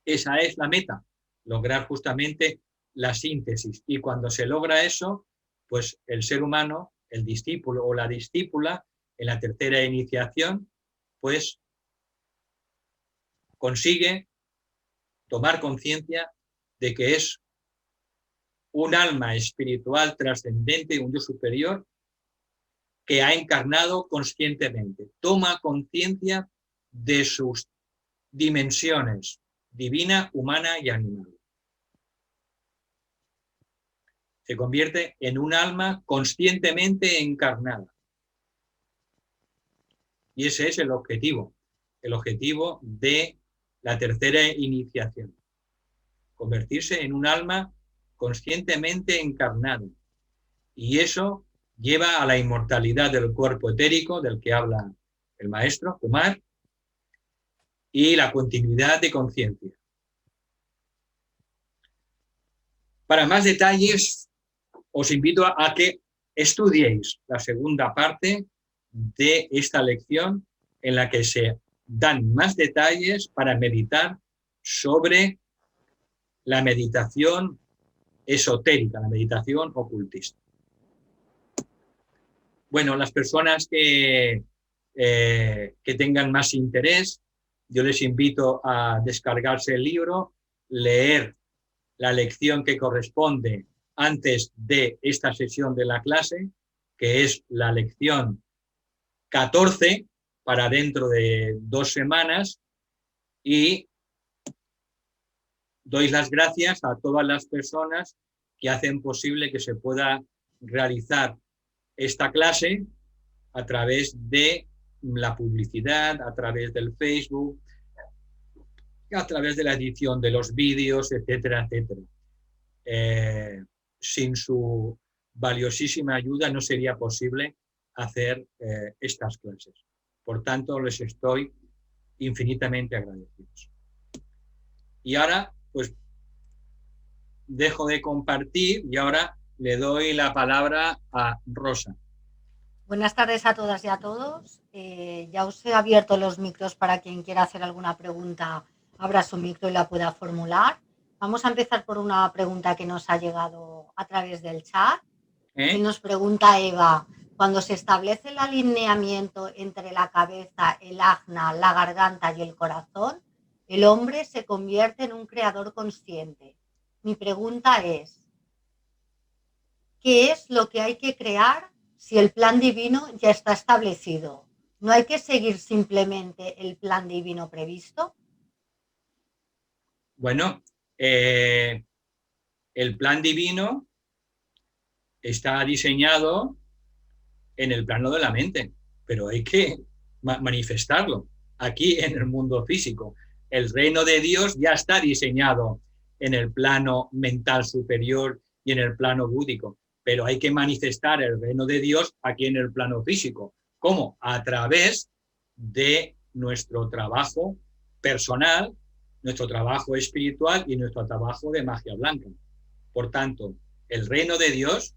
A: esa es la meta, lograr justamente la síntesis. Y cuando se logra eso, pues el ser humano, el discípulo o la discípula, en la tercera iniciación, pues consigue tomar conciencia de que es un alma espiritual trascendente, un Dios superior, que ha encarnado conscientemente. Toma conciencia de sus dimensiones, divina, humana y animal. Se convierte en un alma conscientemente encarnada. Y ese es el objetivo de la tercera iniciación. Convertirse en un alma conscientemente encarnada. Y eso lleva a la inmortalidad del cuerpo etérico, del que habla el maestro Kumar, y la continuidad de conciencia. Para más detalles, os invito a que estudiéis la segunda parte de esta lección, en la que se dan más detalles para meditar sobre la meditación esotérica, la meditación ocultista. Bueno, las personas que tengan más interés, yo les invito a descargarse el libro, leer la lección que corresponde antes de esta sesión de la clase, que es la lección 14 para dentro de 2 semanas, y doy las gracias a todas las personas que hacen posible que se pueda realizar esta clase a través de la publicidad, a través del Facebook, a través de la edición de los vídeos, etcétera, etcétera. Sin su valiosísima ayuda no sería posible hacer estas clases. Por tanto, les estoy infinitamente agradecidos. Y ahora, pues, dejo de compartir y ahora le doy la palabra a Rosa.
B: Buenas tardes a todas y a todos. Ya os he abierto los micros para quien quiera hacer alguna pregunta, abra su micro y la pueda formular. Vamos a empezar por una pregunta que nos ha llegado a través del chat. Y nos pregunta Eva, cuando se establece el alineamiento entre la cabeza, el ajna, la garganta y el corazón, el hombre se convierte en un creador consciente. Mi pregunta es, ¿qué es lo que hay que crear si el plan divino ya está establecido? ¿No hay que seguir simplemente el plan divino previsto?
A: Bueno, el plan divino está diseñado en el plano de la mente, pero hay que manifestarlo aquí en el mundo físico. El reino de Dios ya está diseñado en el plano mental superior y en el plano búdico, pero hay que manifestar el reino de Dios aquí en el plano físico. ¿Cómo? A través de nuestro trabajo, de nuestra meditación, de nuestra concentración, de nuestra atención, de nuestra personal, nuestro trabajo espiritual y nuestro trabajo de magia blanca. Por tanto, el reino de Dios,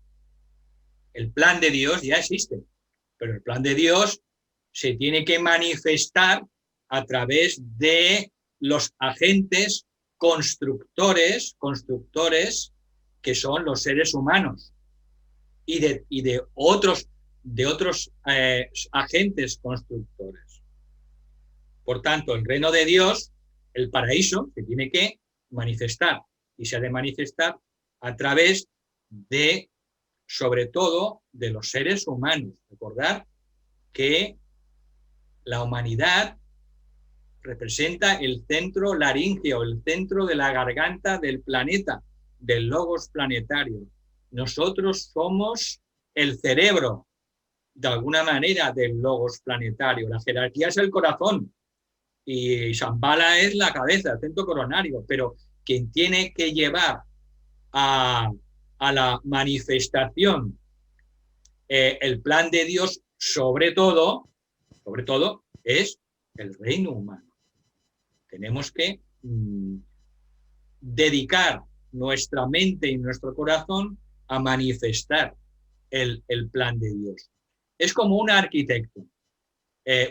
A: el plan de Dios ya existe, pero el plan de Dios se tiene que manifestar a través de los agentes constructores que son los seres humanos y de otros agentes constructores. Por tanto, el reino de Dios, el paraíso, se tiene que manifestar y se ha de manifestar a través de, sobre todo, de los seres humanos. Recordar que la humanidad representa el centro laríngeo, el centro de la garganta del planeta, del logos planetario. Nosotros somos el cerebro, de alguna manera, del logos planetario. La jerarquía es el corazón y Shambhala es la cabeza, el centro coronario, pero quien tiene que llevar a la manifestación el plan de Dios, sobre todo, es el reino humano. Tenemos que dedicar nuestra mente y nuestro corazón a manifestar el plan de Dios. Es como un arquitecto.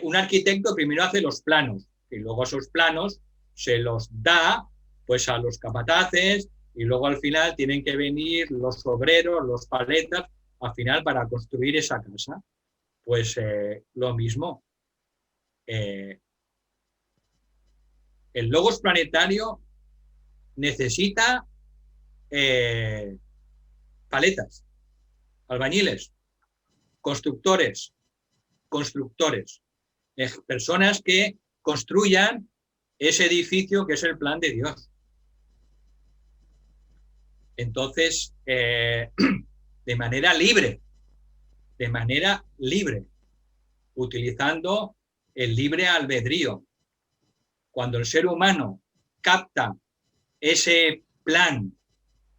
A: Un arquitecto primero hace los planos y luego esos planos se los da pues a los capataces y luego al final tienen que venir los obreros, los paletas, al final para construir esa casa. Pues lo mismo. El logos planetario necesita paletas, albañiles, constructores, personas que construyan ese edificio que es el plan de Dios. Entonces, de manera libre, utilizando el libre albedrío. Cuando el ser humano capta ese plan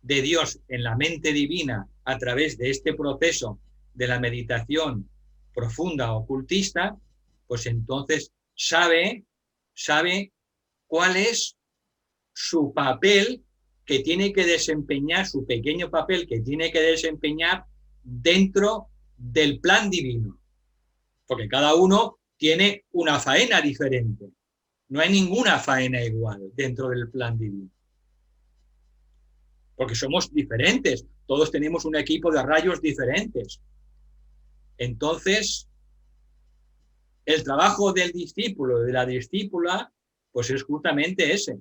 A: de Dios en la mente divina a través de este proceso de la meditación profunda ocultista, pues entonces sabe cuál es su papel que tiene que desempeñar, su pequeño papel que tiene que desempeñar dentro del plan divino. Porque cada uno tiene una faena diferente. No hay ninguna faena igual dentro del plan divino. Porque somos diferentes. Todos tenemos un equipo de rayos diferentes. Entonces, el trabajo del discípulo, de la discípula, pues es justamente ese.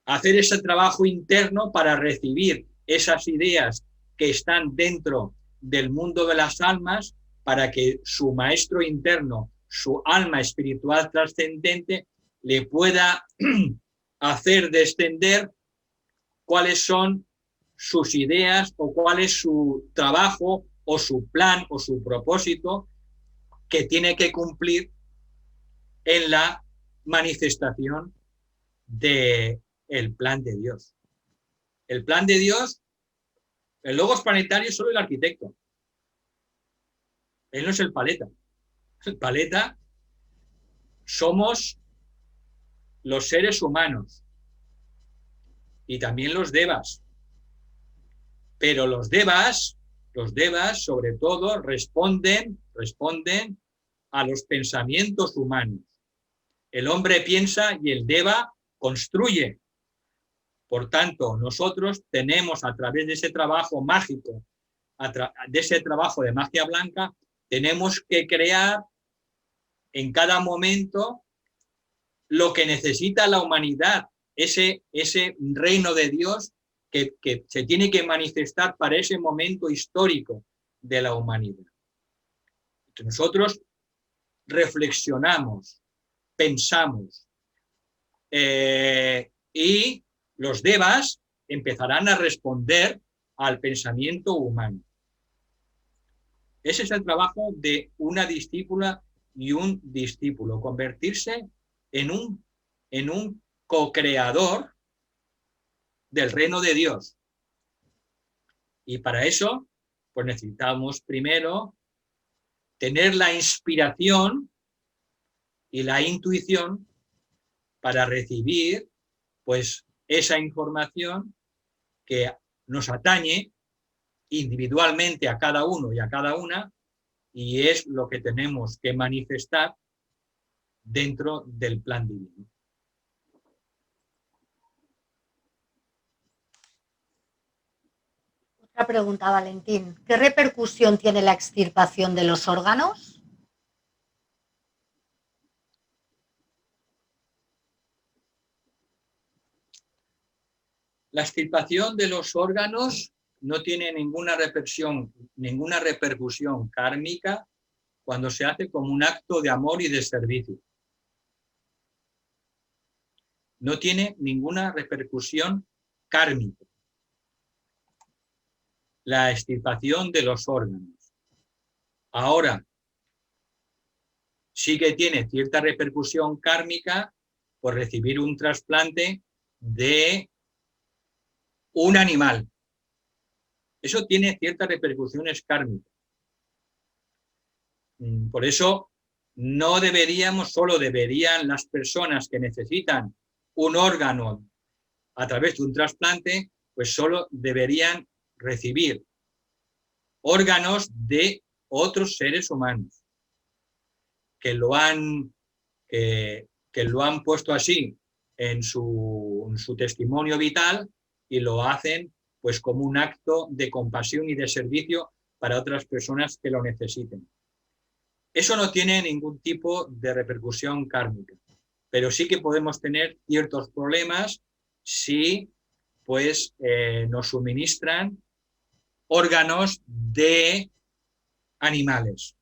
A: Hacer ese trabajo interno para recibir esas ideas que están dentro del mundo de las almas para que su maestro interno, su alma espiritual trascendente, le pueda hacer descender cuáles son sus ideas o cuál es su trabajo o su plan o su propósito que tiene que cumplir en la manifestación del plan de Dios. El plan de Dios, el logos planetario es solo el arquitecto. Él no es el paleta. El paleta somos los seres humanos y también los devas. Pero los devas sobre todo responden a los pensamientos humanos. El hombre piensa y el deva construye. Por tanto, nosotros tenemos a través de ese trabajo mágico, de ese trabajo de magia blanca, tenemos que crear en cada momento lo que necesita la humanidad, ese reino de Dios que se tiene que manifestar para ese momento histórico de la humanidad. Nosotros reflexionamos, pensamos, y los devas empezarán a responder al pensamiento humano. Ese es el trabajo de una discípula y un discípulo, convertirse en un co-creador del reino de Dios. Y para eso, pues necesitamos primero tener la inspiración y la intuición para recibir pues esa información que nos atañe individualmente a cada uno y a cada una, y es lo que tenemos que manifestar dentro del plan divino.
B: Otra pregunta, Valentín. ¿Qué repercusión tiene la extirpación de los órganos?
A: La extirpación de los órganos no tiene ninguna repercusión kármica cuando se hace como un acto de amor y de servicio. No tiene ninguna repercusión kármica la extirpación de los órganos. Ahora, sí que tiene cierta repercusión kármica por recibir un trasplante de un animal. Eso tiene ciertas repercusiones kármicas. Por eso no deberíamos, solo deberían las personas que necesitan un órgano a través de un trasplante, pues solo deberían recibir órganos de otros seres humanos que lo han puesto así en su testimonio vital y lo hacen pues como un acto de compasión y de servicio para otras personas que lo necesiten. Eso no tiene ningún tipo de repercusión kármica, pero sí que podemos tener ciertos problemas si pues nos suministran órganos de animales,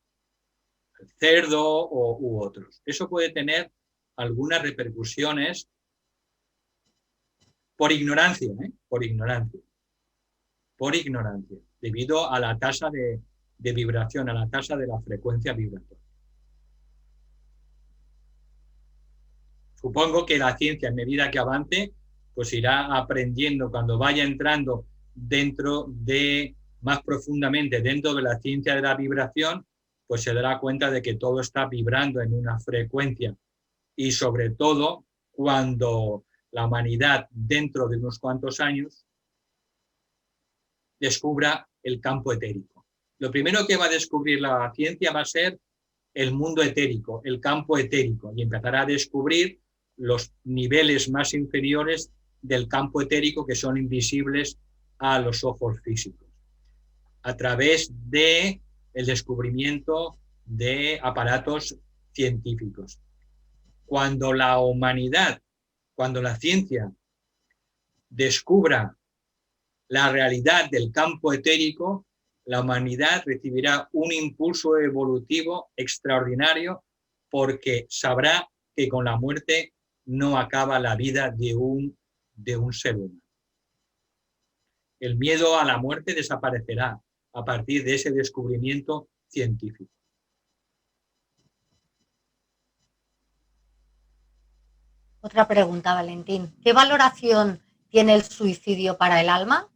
A: cerdo u otros. Eso puede tener algunas repercusiones por ignorancia, debido a la tasa de vibración, a la tasa de la frecuencia vibratoria. Supongo que la ciencia, en medida que avance, pues irá aprendiendo cuando vaya entrando más profundamente dentro de la ciencia de la vibración, pues se dará cuenta de que todo está vibrando en una frecuencia, y sobre todo cuando la humanidad dentro de unos cuantos años descubra el campo etérico. Lo primero que va a descubrir la ciencia va a ser el mundo etérico, el campo etérico, y empezará a descubrir los niveles más inferiores del campo etérico que son invisibles a los ojos físicos, a través del descubrimiento de aparatos científicos. Cuando la humanidad, cuando la ciencia descubra la realidad del campo etérico, la humanidad recibirá un impulso evolutivo extraordinario, porque sabrá que con la muerte no acaba la vida de un ser humano. El miedo a la muerte desaparecerá a partir de ese descubrimiento científico.
B: Otra pregunta, Valentín. ¿Qué valoración tiene el suicidio para el alma?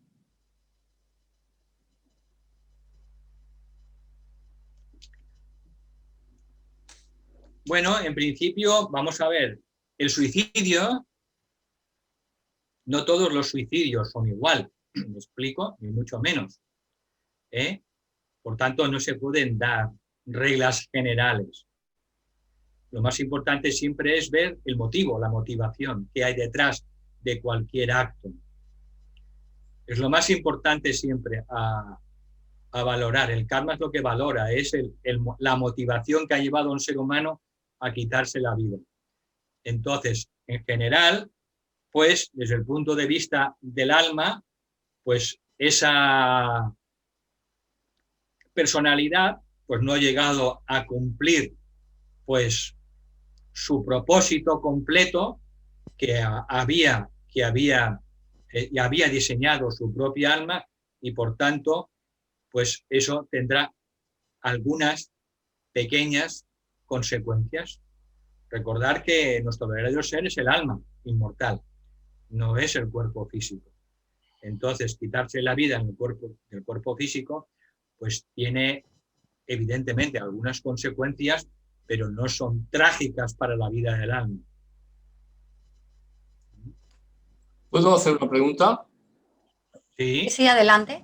A: Bueno, en principio, vamos a ver, el suicidio, no todos los suicidios son igual, ¿me explico? Ni mucho menos. Por tanto, no se pueden dar reglas generales. Lo más importante siempre es ver el motivo, la motivación que hay detrás de cualquier acto. Es lo más importante siempre a valorar. El karma es lo que valora, es la motivación que ha llevado a un ser humano a quitarse la vida. Entonces, en general, pues desde el punto de vista del alma, pues esa personalidad pues no ha llegado a cumplir pues su propósito completo que había diseñado su propia alma, y por tanto pues eso tendrá algunas pequeñas consecuencias. Recordar que nuestro verdadero ser es el alma inmortal, no es el cuerpo físico. Entonces, quitarse la vida en el cuerpo físico, pues tiene evidentemente algunas consecuencias pero no son trágicas para la vida del alma.
C: ¿Puedo hacer una pregunta?
A: Sí.
B: Sí, adelante.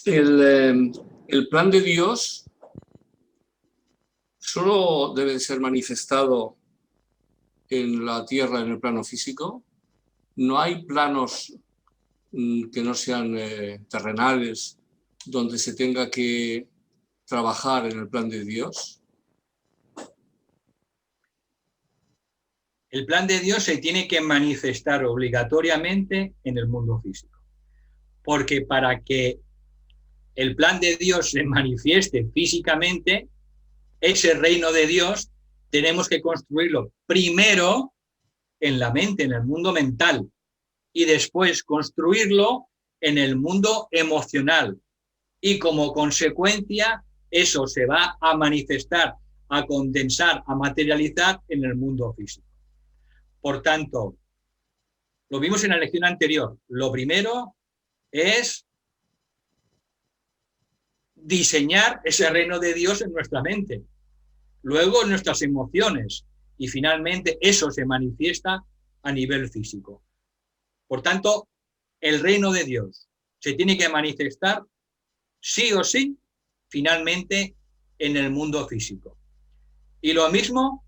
C: El plan de Dios solo debe ser manifestado en la tierra, en el plano físico. No hay planos que no sean terrenales donde se tenga que trabajar en el plan de Dios.
A: El plan de Dios se tiene que manifestar obligatoriamente en el mundo físico. Porque para que el plan de Dios se manifieste físicamente, ese reino de Dios tenemos que construirlo primero en la mente, en el mundo mental, y después construirlo en el mundo emocional. Y como consecuencia, eso se va a manifestar, a condensar, a materializar en el mundo físico. Por tanto, lo vimos en la lección anterior. Lo primero es diseñar ese reino de Dios en nuestra mente, luego en nuestras emociones, y finalmente eso se manifiesta a nivel físico. Por tanto, el reino de Dios se tiene que manifestar sí o sí, finalmente, en el mundo físico. Y lo mismo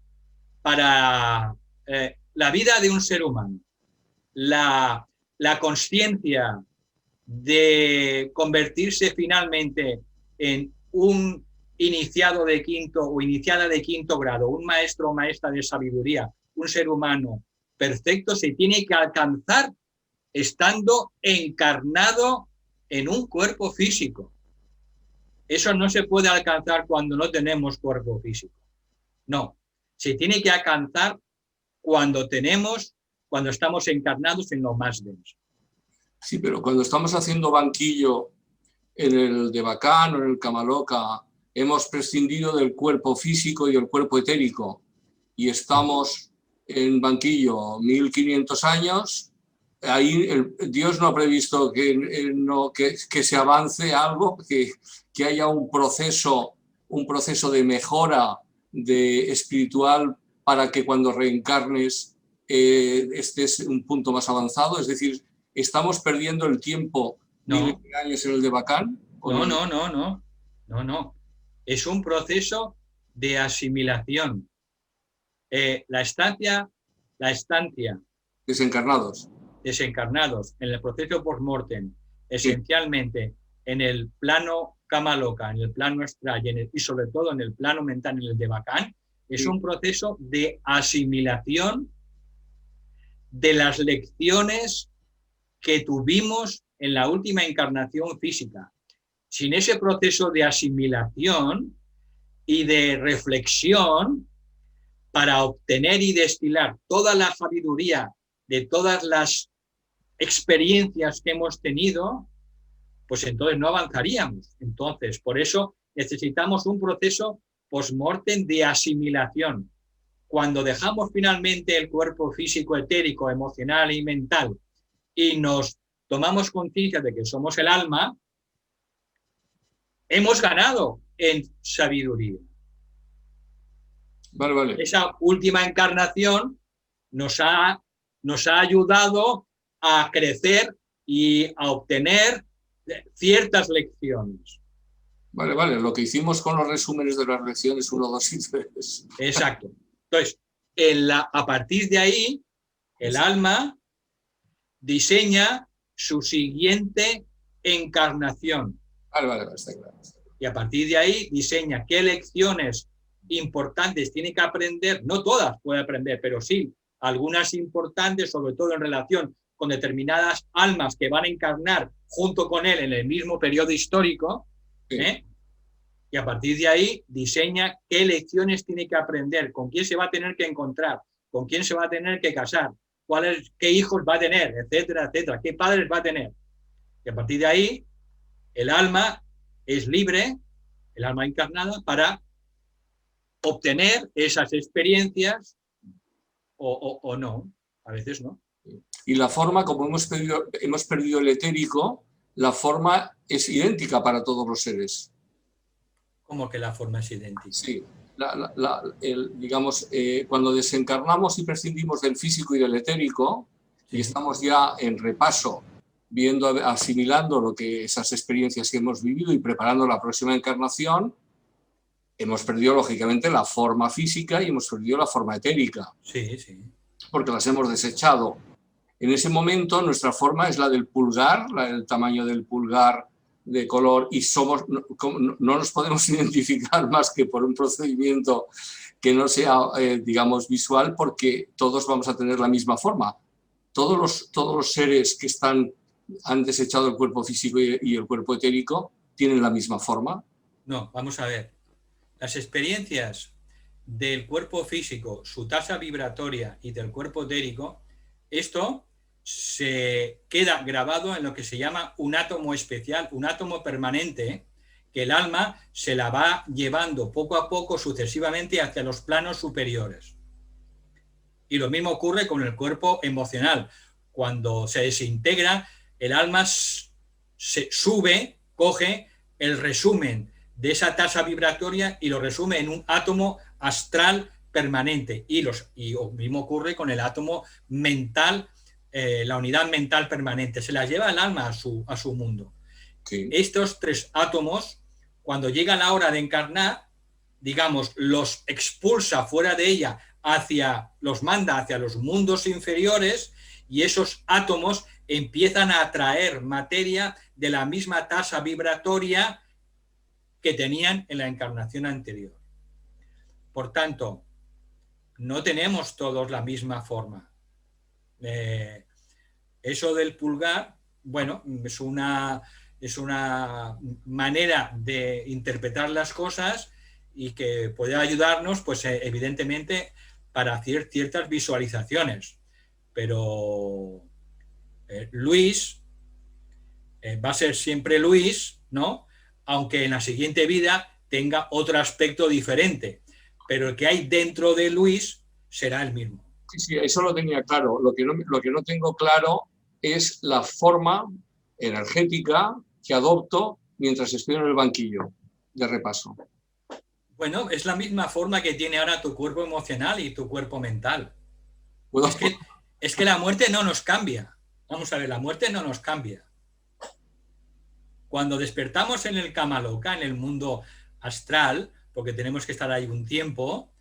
A: para la vida de un ser humano. La consciencia de convertirse finalmente en un iniciado de quinto o iniciada de quinto grado, un maestro o maestra de sabiduría, un ser humano perfecto, se tiene que alcanzar estando encarnado en un cuerpo físico. Eso no se puede alcanzar cuando no tenemos cuerpo físico. No, se tiene que alcanzar cuando estamos encarnados en lo más denso.
C: Sí, pero cuando estamos haciendo banquillo en el Devacán o en el Kamaloka, hemos prescindido del cuerpo físico y del cuerpo etérico y estamos en banquillo 1500 años. Ahí Dios no ha previsto que se avance algo, que haya un proceso de mejora espiritual para que cuando reencarnes estés en un punto más avanzado. Es decir, ¿estamos perdiendo el tiempo miles de años en el Devacán?
A: No. Es un proceso de asimilación. La estancia desencarnados en el proceso post-mortem, esencialmente en el plano Kamaloka, en el plano astral y sobre todo en el plano mental, en el Devacán, es un proceso de asimilación de las lecciones que tuvimos en la última encarnación física. Sin ese proceso de asimilación y de reflexión para obtener y destilar toda la sabiduría de todas las experiencias que hemos tenido, pues entonces no avanzaríamos. Entonces, por eso necesitamos un proceso post-mortem de asimilación. Cuando dejamos finalmente el cuerpo físico, etérico, emocional y mental y nos tomamos conciencia de que somos el alma, hemos ganado en sabiduría.
C: Vale.
A: Esa última encarnación nos ha ayudado a crecer y a obtener ciertas lecciones.
C: Vale, lo que hicimos con los resúmenes de las lecciones 1, 2 y 3.
A: Exacto. Entonces, a partir de ahí, el alma diseña su siguiente encarnación.
C: Vale, está claro.
A: Y a partir de ahí diseña qué lecciones importantes tiene que aprender. No todas puede aprender, pero sí algunas importantes, sobre todo en relación con determinadas almas que van a encarnar junto con él en el mismo periodo histórico.
C: Sí.
A: Y a partir de ahí diseña qué lecciones tiene que aprender, con quién se va a tener que encontrar, con quién se va a tener que casar, qué hijos va a tener, etcétera, qué padres va a tener. Y a partir de ahí, el alma es libre, el alma encarnada, para obtener esas experiencias o no, a veces no.
C: Y la forma, como hemos perdido el etérico, la forma es idéntica para todos los seres.
A: Como que la forma es idéntica.
C: Sí. Digamos, cuando desencarnamos y prescindimos del físico y del etérico, y estamos ya en repaso, viendo, asimilando lo que esas experiencias que hemos vivido y preparando la próxima encarnación, hemos perdido, lógicamente, la forma física y hemos perdido la forma etérica.
A: Sí, sí.
C: Porque las hemos desechado. En ese momento, nuestra forma es la del pulgar, el tamaño del pulgar de color, y no nos podemos identificar más que por un procedimiento que no sea, digamos, visual, porque todos vamos a tener la misma forma. Todos los seres que han desechado el cuerpo físico y el cuerpo etérico tienen la misma forma.
A: No, vamos a ver. Las experiencias del cuerpo físico, su tasa vibratoria y del cuerpo etérico, esto se queda grabado en lo que se llama un átomo especial, un átomo permanente, que el alma se la va llevando poco a poco sucesivamente hacia los planos superiores. Y lo mismo ocurre con el cuerpo emocional. Cuando se desintegra, el alma se sube, coge el resumen de esa tasa vibratoria y lo resume en un átomo astral permanente. Y lo mismo ocurre con el átomo mental, la unidad mental permanente. Se las lleva el alma a su mundo.
C: Sí.
A: Estos tres átomos, cuando llega la hora de encarnar, digamos, los expulsa fuera de ella, los manda hacia los mundos inferiores, y esos átomos empiezan a atraer materia de la misma tasa vibratoria que tenían en la encarnación anterior. Por tanto, no tenemos todos la misma forma. Eso del pulgar, bueno, es una manera de interpretar las cosas y que puede ayudarnos, pues evidentemente, para hacer ciertas visualizaciones. Pero Luis va a ser siempre Luis, ¿no? Aunque en la siguiente vida tenga otro aspecto diferente. Pero el que hay dentro de Luis será el mismo.
C: Sí, sí, eso lo tenía claro. Lo que no tengo claro es la forma energética que adopto mientras estoy en el banquillo de repaso.
A: Bueno, es la misma forma que tiene ahora tu cuerpo emocional y tu cuerpo mental. Es que la muerte no nos cambia. Vamos a ver, la muerte no nos cambia. Cuando despertamos en el Kamaloka, en el mundo astral, porque tenemos que estar ahí un tiempo,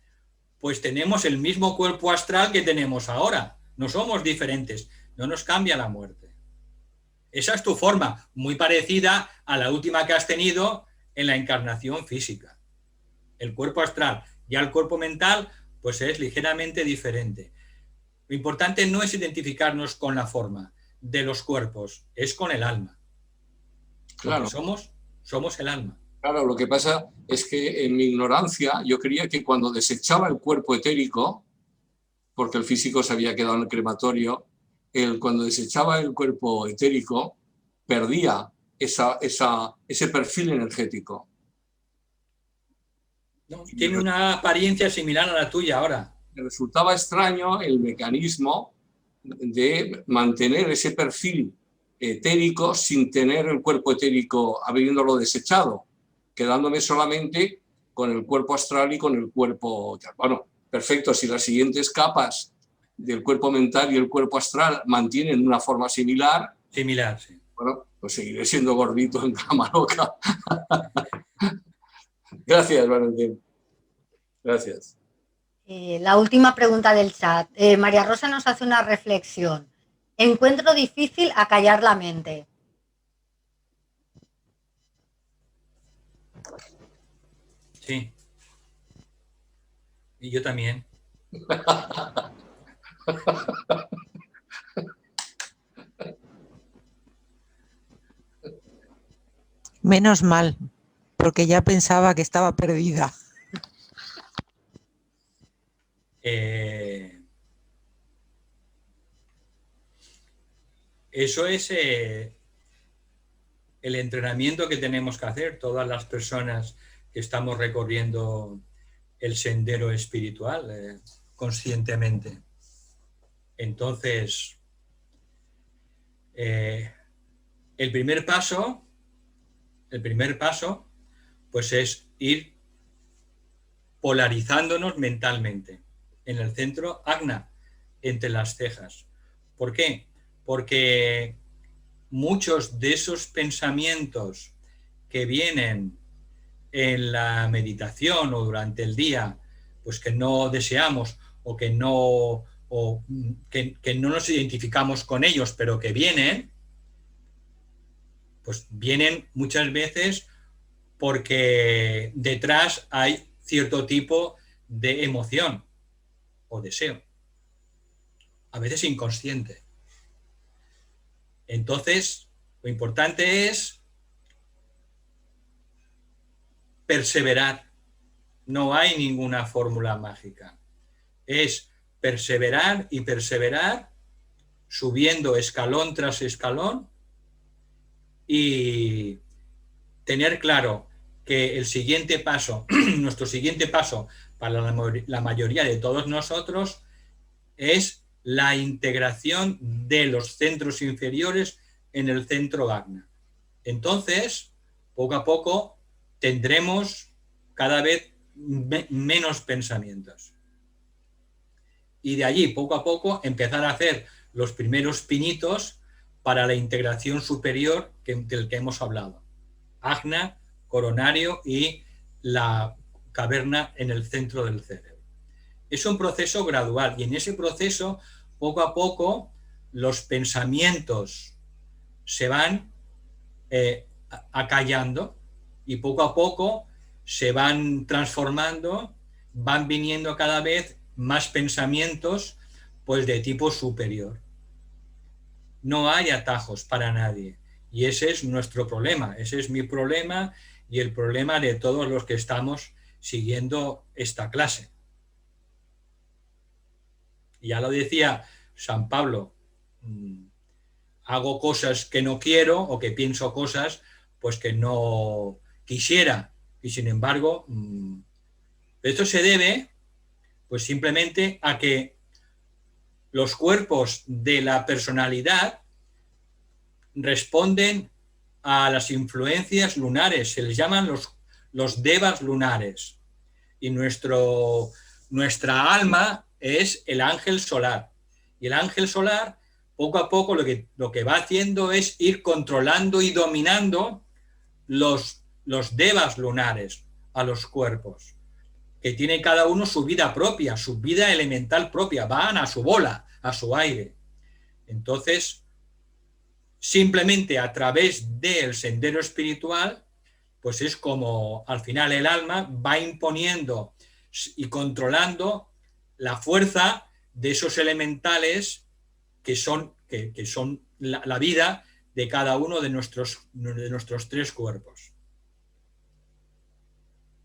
A: pues tenemos el mismo cuerpo astral que tenemos ahora. No somos diferentes, no nos cambia la muerte. Esa es tu forma, muy parecida a la última que has tenido en la encarnación física. El cuerpo astral. Ya el cuerpo mental, pues es ligeramente diferente. Lo importante no es identificarnos con la forma de los cuerpos, es con el alma.
C: Claro.
A: Porque somos el alma.
C: Claro, lo que pasa es que en mi ignorancia yo creía que cuando desechaba el cuerpo etérico, porque el físico se había quedado en el crematorio, cuando desechaba el cuerpo etérico, perdía ese perfil energético.
A: No, tiene una apariencia similar a la tuya ahora.
C: Me resultaba extraño el mecanismo de mantener ese perfil etérico sin tener el cuerpo etérico habiéndolo desechado, quedándome solamente con el cuerpo astral y con el cuerpo... Bueno, perfecto, si las siguientes capas del cuerpo mental y el cuerpo astral mantienen una forma similar...
A: Similar, sí.
C: Bueno, pues seguiré siendo gordito en Kamaloka. Gracias, Valentín. Gracias.
B: La última pregunta del chat. María Rosa nos hace una reflexión. Encuentro difícil acallar la mente.
A: Sí. Y yo también.
D: Menos mal, porque ya pensaba que estaba perdida.
A: Eso es el entrenamiento que tenemos que hacer todas las personas que estamos recorriendo el sendero espiritual conscientemente. Entonces, el primer paso, pues es ir polarizándonos mentalmente. En el centro, Ajna, entre las cejas. ¿Por qué? Porque muchos de esos pensamientos que vienen en la meditación o durante el día, pues que no deseamos o que no nos identificamos con ellos, pero que vienen, pues vienen muchas veces porque detrás hay cierto tipo de emoción o deseo, a veces inconsciente. Entonces, lo importante es perseverar. No hay ninguna fórmula mágica. Es perseverar y perseverar, subiendo escalón tras escalón y tener claro que el siguiente paso, nuestro siguiente paso para la mayoría de todos nosotros es la integración de los centros inferiores en el centro Ajna. Entonces, poco a poco, tendremos cada vez menos pensamientos. Y de allí, poco a poco, empezar a hacer los primeros pinitos para la integración superior del que hemos hablado. Ajna, coronario y la caverna en el centro del cerebro. Es un proceso gradual y en ese proceso, poco a poco, los pensamientos se van acallando y poco a poco se van transformando, van viniendo cada vez más pensamientos pues de tipo superior. No hay atajos para nadie y ese es nuestro problema, ese es mi problema y el problema de todos los que estamos siguiendo esta clase. Ya lo decía San Pablo, hago cosas que no quiero o que pienso cosas pues que no quisiera y sin embargo esto se debe pues simplemente a que los cuerpos de la personalidad responden a las influencias lunares, se les llaman los devas lunares y nuestra alma es el ángel solar y el ángel solar poco a poco lo que va haciendo es ir controlando y dominando los devas lunares a los cuerpos, que tiene cada uno su vida propia, su vida elemental propia, van a su bola, a su aire. Entonces, simplemente a través del sendero espiritual, pues es como al final el alma va imponiendo y controlando la fuerza de esos elementales que son la vida de cada uno de nuestros tres cuerpos.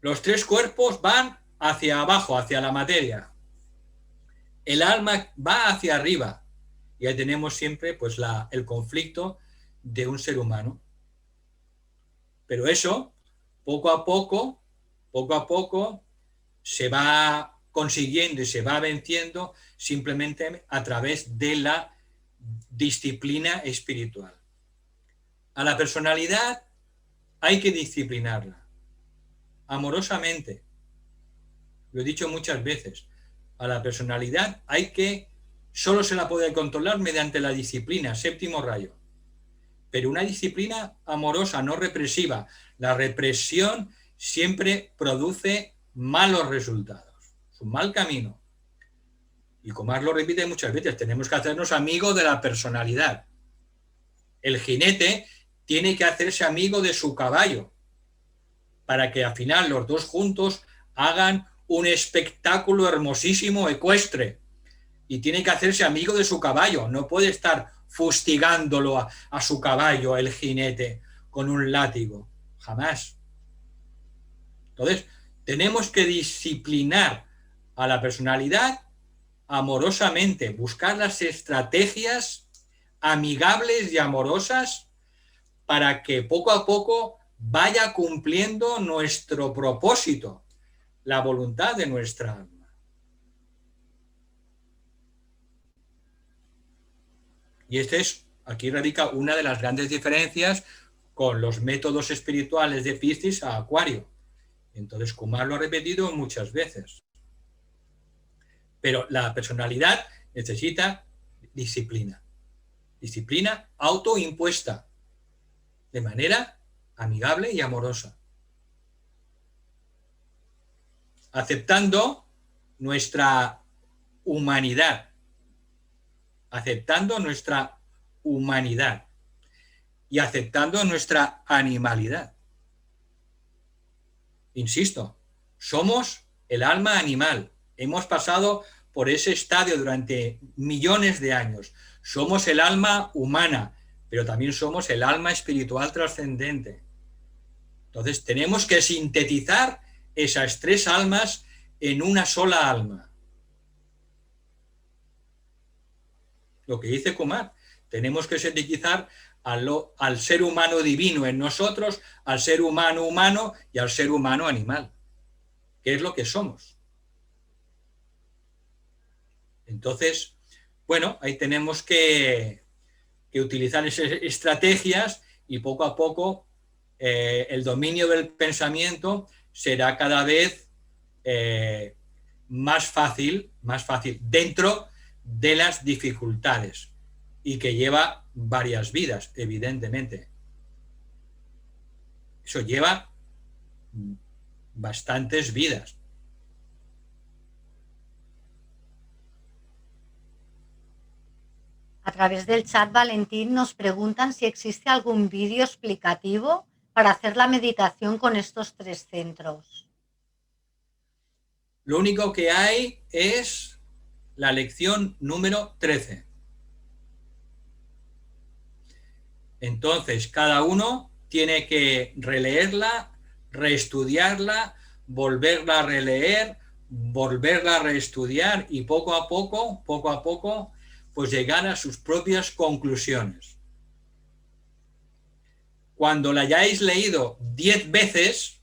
A: Los tres cuerpos van hacia abajo, hacia la materia. El alma va hacia arriba. Y ahí tenemos siempre pues, el conflicto de un ser humano. Pero eso, poco a poco, se va consiguiendo y se va venciendo simplemente a través de la disciplina espiritual. A la personalidad hay que disciplinarla, amorosamente. Lo he dicho muchas veces. A la personalidad solo se la puede controlar mediante la disciplina, séptimo rayo. Pero una disciplina amorosa, no represiva. La represión siempre produce malos resultados. Es un mal camino. Y como lo repite muchas veces, tenemos que hacernos amigos de la personalidad. El jinete tiene que hacerse amigo de su caballo para que al final los dos juntos hagan un espectáculo hermosísimo ecuestre. Y tiene que hacerse amigo de su caballo. No puede estar fustigándolo a su caballo, el jinete, con un látigo. Jamás. Entonces, tenemos que disciplinar a la personalidad amorosamente, buscar las estrategias amigables y amorosas para que poco a poco vaya cumpliendo nuestro propósito, la voluntad de nuestra alma. Y aquí radica una de las grandes diferencias con los métodos espirituales de Piscis a Acuario, Entonces Kumar lo ha repetido muchas veces. Pero la personalidad necesita disciplina. Disciplina autoimpuesta, de manera amigable y amorosa. Aceptando nuestra humanidad. Aceptando nuestra humanidad. Y aceptando nuestra animalidad. Insisto, somos el alma animal. Hemos pasado por ese estadio durante millones de años. Somos el alma humana, pero también somos el alma espiritual trascendente. Entonces tenemos que sintetizar esas tres almas en una sola alma. Lo que dice Kumar, tenemos que sintetizar al ser humano divino en nosotros, al ser humano humano y al ser humano animal, que es lo que somos. Entonces, bueno, ahí tenemos que utilizar esas estrategias y poco a poco el dominio del pensamiento será cada vez más fácil dentro de las dificultades y que lleva varias vidas, evidentemente. Eso lleva bastantes vidas.
B: A través del chat, Valentín, nos preguntan si existe algún vídeo explicativo para hacer la meditación con estos tres centros.
A: Lo único que hay es la lección número 13. Entonces, cada uno tiene que releerla, reestudiarla, volverla a releer, volverla a reestudiar y poco a poco, pues llegar a sus propias conclusiones. Cuando la hayáis leído 10 veces,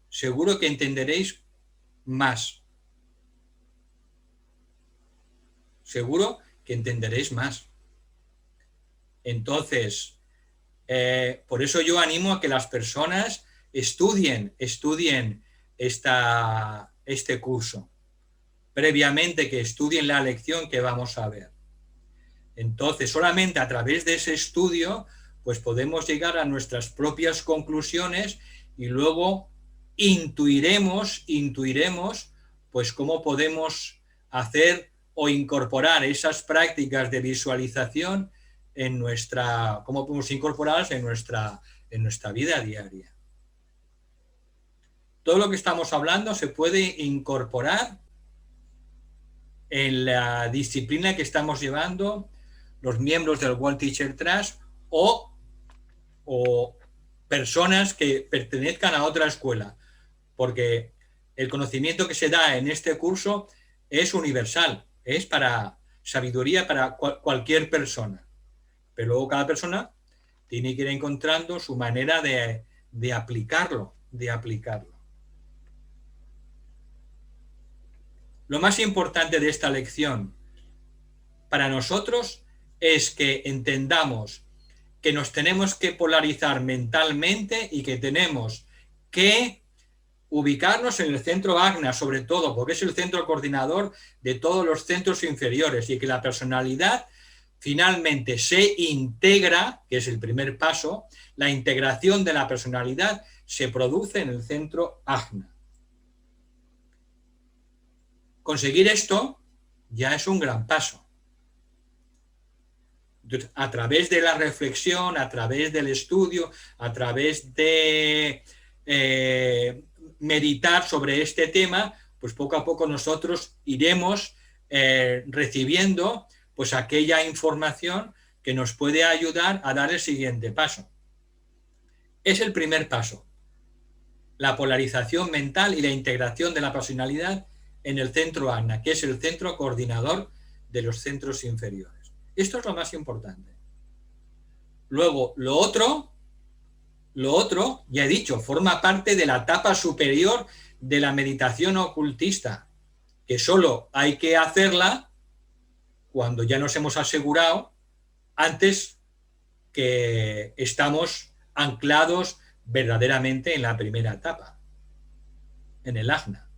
A: seguro que entenderéis más. Seguro que entenderéis más. Entonces, por eso yo animo a que las personas estudien este curso. Previamente que estudien la lección que vamos a ver. Entonces, solamente a través de ese estudio, pues podemos llegar a nuestras propias conclusiones y luego intuiremos, pues cómo podemos hacer o incorporar esas prácticas de visualización cómo podemos incorporarlas en nuestra vida diaria. Todo lo que estamos hablando se puede incorporar en la disciplina que estamos llevando los miembros del World Teacher Trust o personas que pertenezcan a otra escuela, porque el conocimiento que se da en este curso es universal, es para sabiduría para cualquier persona, pero luego cada persona tiene que ir encontrando su manera de aplicarlo. Lo más importante de esta lección para nosotros es que entendamos que nos tenemos que polarizar mentalmente y que tenemos que ubicarnos en el centro Ajna, sobre todo, porque es el centro coordinador de todos los centros inferiores y que la personalidad finalmente se integra, que es el primer paso, la integración de la personalidad se produce en el centro Ajna. Conseguir esto ya es un gran paso. A través de la reflexión, a través del estudio, a través de meditar sobre este tema, pues poco a poco nosotros iremos recibiendo pues aquella información que nos puede ayudar a dar el siguiente paso. Es el primer paso, la polarización mental y la integración de la personalidad en el centro Ajna, que es el centro coordinador de los centros inferiores. Esto es lo más importante. Luego, lo otro, ya he dicho, forma parte de la etapa superior de la meditación ocultista, que solo hay que hacerla cuando ya nos hemos asegurado, antes que estamos anclados verdaderamente en la primera etapa, en el ajna.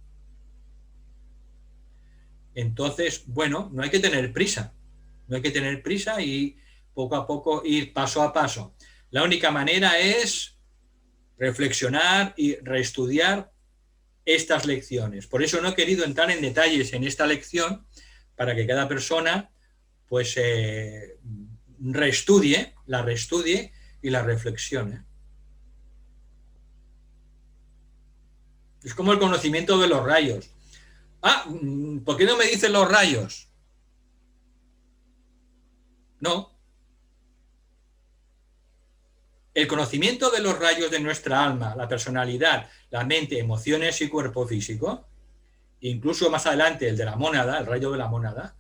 A: Entonces, bueno, no hay que tener prisa. No hay que tener prisa y poco a poco ir paso a paso. La única manera es reflexionar y reestudiar estas lecciones. Por eso no he querido entrar en detalles en esta lección, para que cada persona pues reestudie y la reflexione. Es como el conocimiento de los rayos. ¿Por qué no me dicen los rayos? No. El conocimiento de los rayos de nuestra alma, la personalidad, la mente, emociones y cuerpo físico, incluso más adelante el de la mónada, el rayo de la mónada,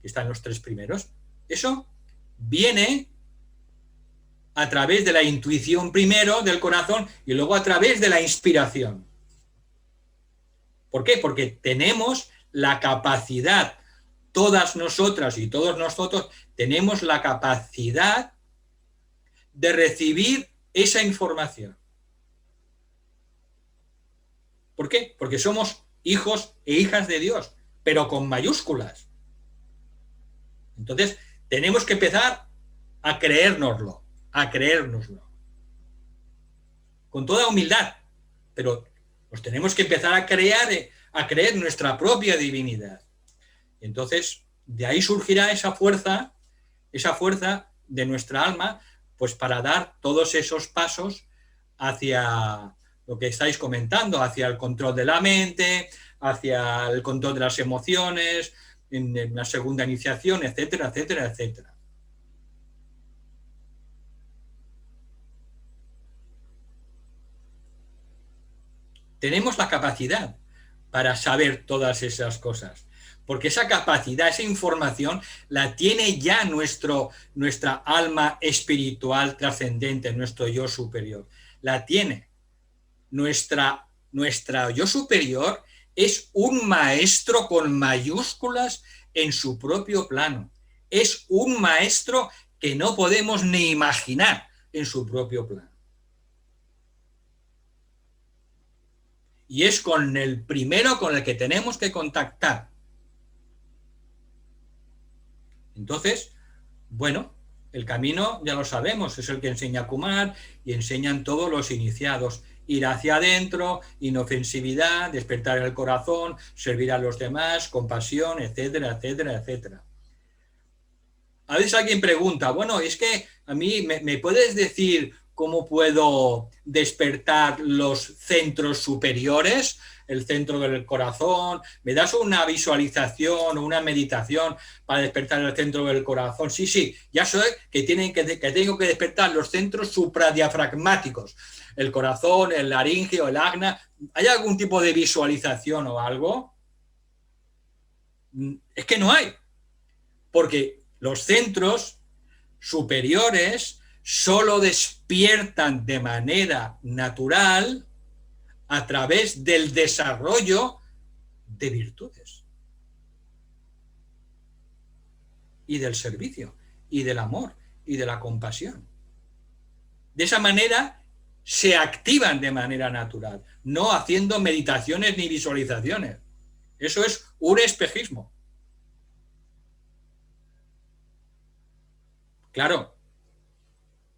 A: que está en los 3 primeros, eso viene a través de la intuición primero del corazón y luego a través de la inspiración. ¿Por qué? Porque tenemos la capacidad, todas nosotras y todos nosotros tenemos la capacidad de recibir esa información. ¿Por qué? Porque somos hijos e hijas de Dios, pero con mayúsculas. Entonces, tenemos que empezar a creérnoslo, con toda humildad, pero nos tenemos que empezar a creer nuestra propia divinidad. Entonces, de ahí surgirá esa fuerza de nuestra alma, pues para dar todos esos pasos hacia lo que estáis comentando, hacia el control de la mente, hacia el control de las emociones, en la segunda iniciación, etcétera, etcétera, etcétera. Tenemos la capacidad para saber todas esas cosas, porque esa capacidad, esa información la tiene ya nuestra alma espiritual trascendente, nuestro yo superior. La tiene. Nuestra yo superior es un maestro con mayúsculas en su propio plano. Es un maestro que no podemos ni imaginar en su propio plano. Y es con el primero con el que tenemos que contactar. Entonces, bueno, el camino ya lo sabemos, es el que enseña Kumar y enseñan todos los iniciados. Ir hacia adentro, inofensividad, despertar el corazón, servir a los demás, compasión, etcétera, etcétera, etcétera. A veces alguien pregunta, bueno, es que a mí me puedes decir cómo puedo despertar los centros superiores, el centro del corazón. ¿Me das una visualización o una meditación para despertar el centro del corazón? Sí, ya sé que tengo que despertar los centros supradiafragmáticos, el corazón, el laringio, el ajna. ¿Hay algún tipo de visualización o algo? Es que no hay, porque los centros superiores solo despiertan de manera natural a través del desarrollo de virtudes y del servicio y del amor y de la compasión. De esa manera se activan de manera natural, no haciendo meditaciones ni visualizaciones. Eso es un espejismo. Claro,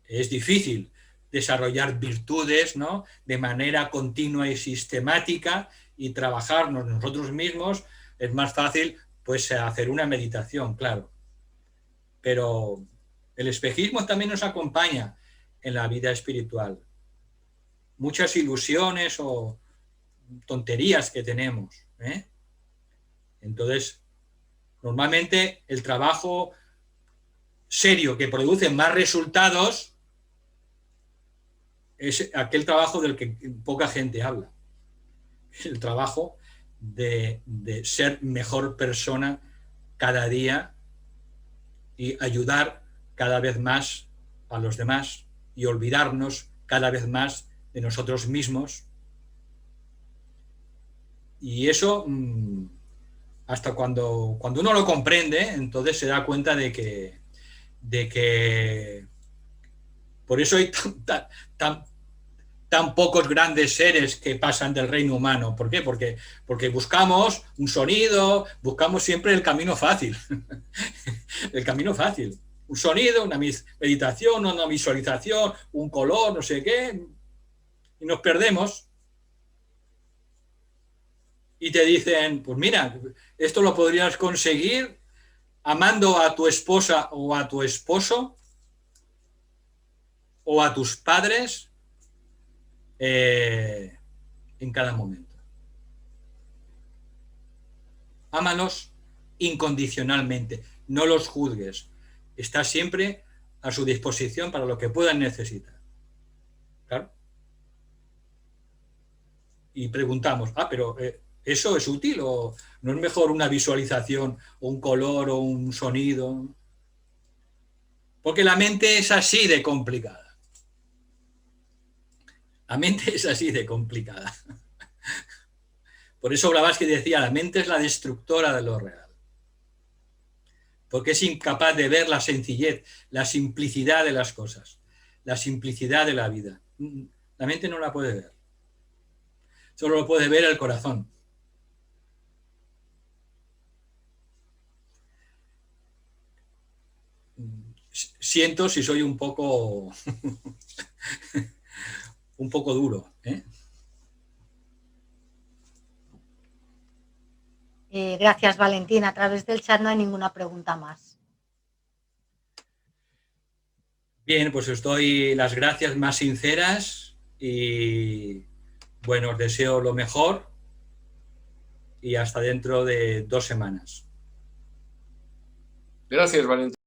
A: es difícil desarrollar virtudes, ¿no?, de manera continua y sistemática y trabajarnos nosotros mismos. Es más fácil pues hacer una meditación, claro. Pero el espejismo también nos acompaña en la vida espiritual. Muchas ilusiones o tonterías que tenemos, ¿eh? Entonces, normalmente el trabajo serio que produce más resultados es aquel trabajo del que poca gente habla. El trabajo de ser mejor persona cada día y ayudar cada vez más a los demás y olvidarnos cada vez más de nosotros mismos. Y eso, hasta cuando uno lo comprende, entonces se da cuenta de que por eso hay tan pocos grandes seres que pasan del reino humano. ¿Por qué? Porque buscamos un sonido, buscamos siempre el camino fácil. El camino fácil. Un sonido, una meditación, una visualización, un color, no sé qué, y nos perdemos. Y te dicen, pues mira, esto lo podrías conseguir amando a tu esposa o a tu esposo o a tus padres en cada momento. Ámalos incondicionalmente, no los juzgues. Está siempre a su disposición para lo que puedan necesitar. ¿Claro? Y preguntamos, pero ¿eso es útil o no es mejor una visualización o un color o un sonido? Porque la mente es así de complicada. La mente es así de complicada. Por eso Blavatsky decía, la mente es la destructora de lo real. Porque es incapaz de ver la sencillez, la simplicidad de las cosas, la simplicidad de la vida. La mente no la puede ver. Solo lo puede ver el corazón. Siento si soy un poco un poco duro, ¿eh?
B: Gracias, Valentín. A través del chat no hay ninguna pregunta más.
A: Bien, pues os doy las gracias más sinceras y bueno, os deseo lo mejor y hasta dentro de 2 semanas.
C: Gracias, Valentín.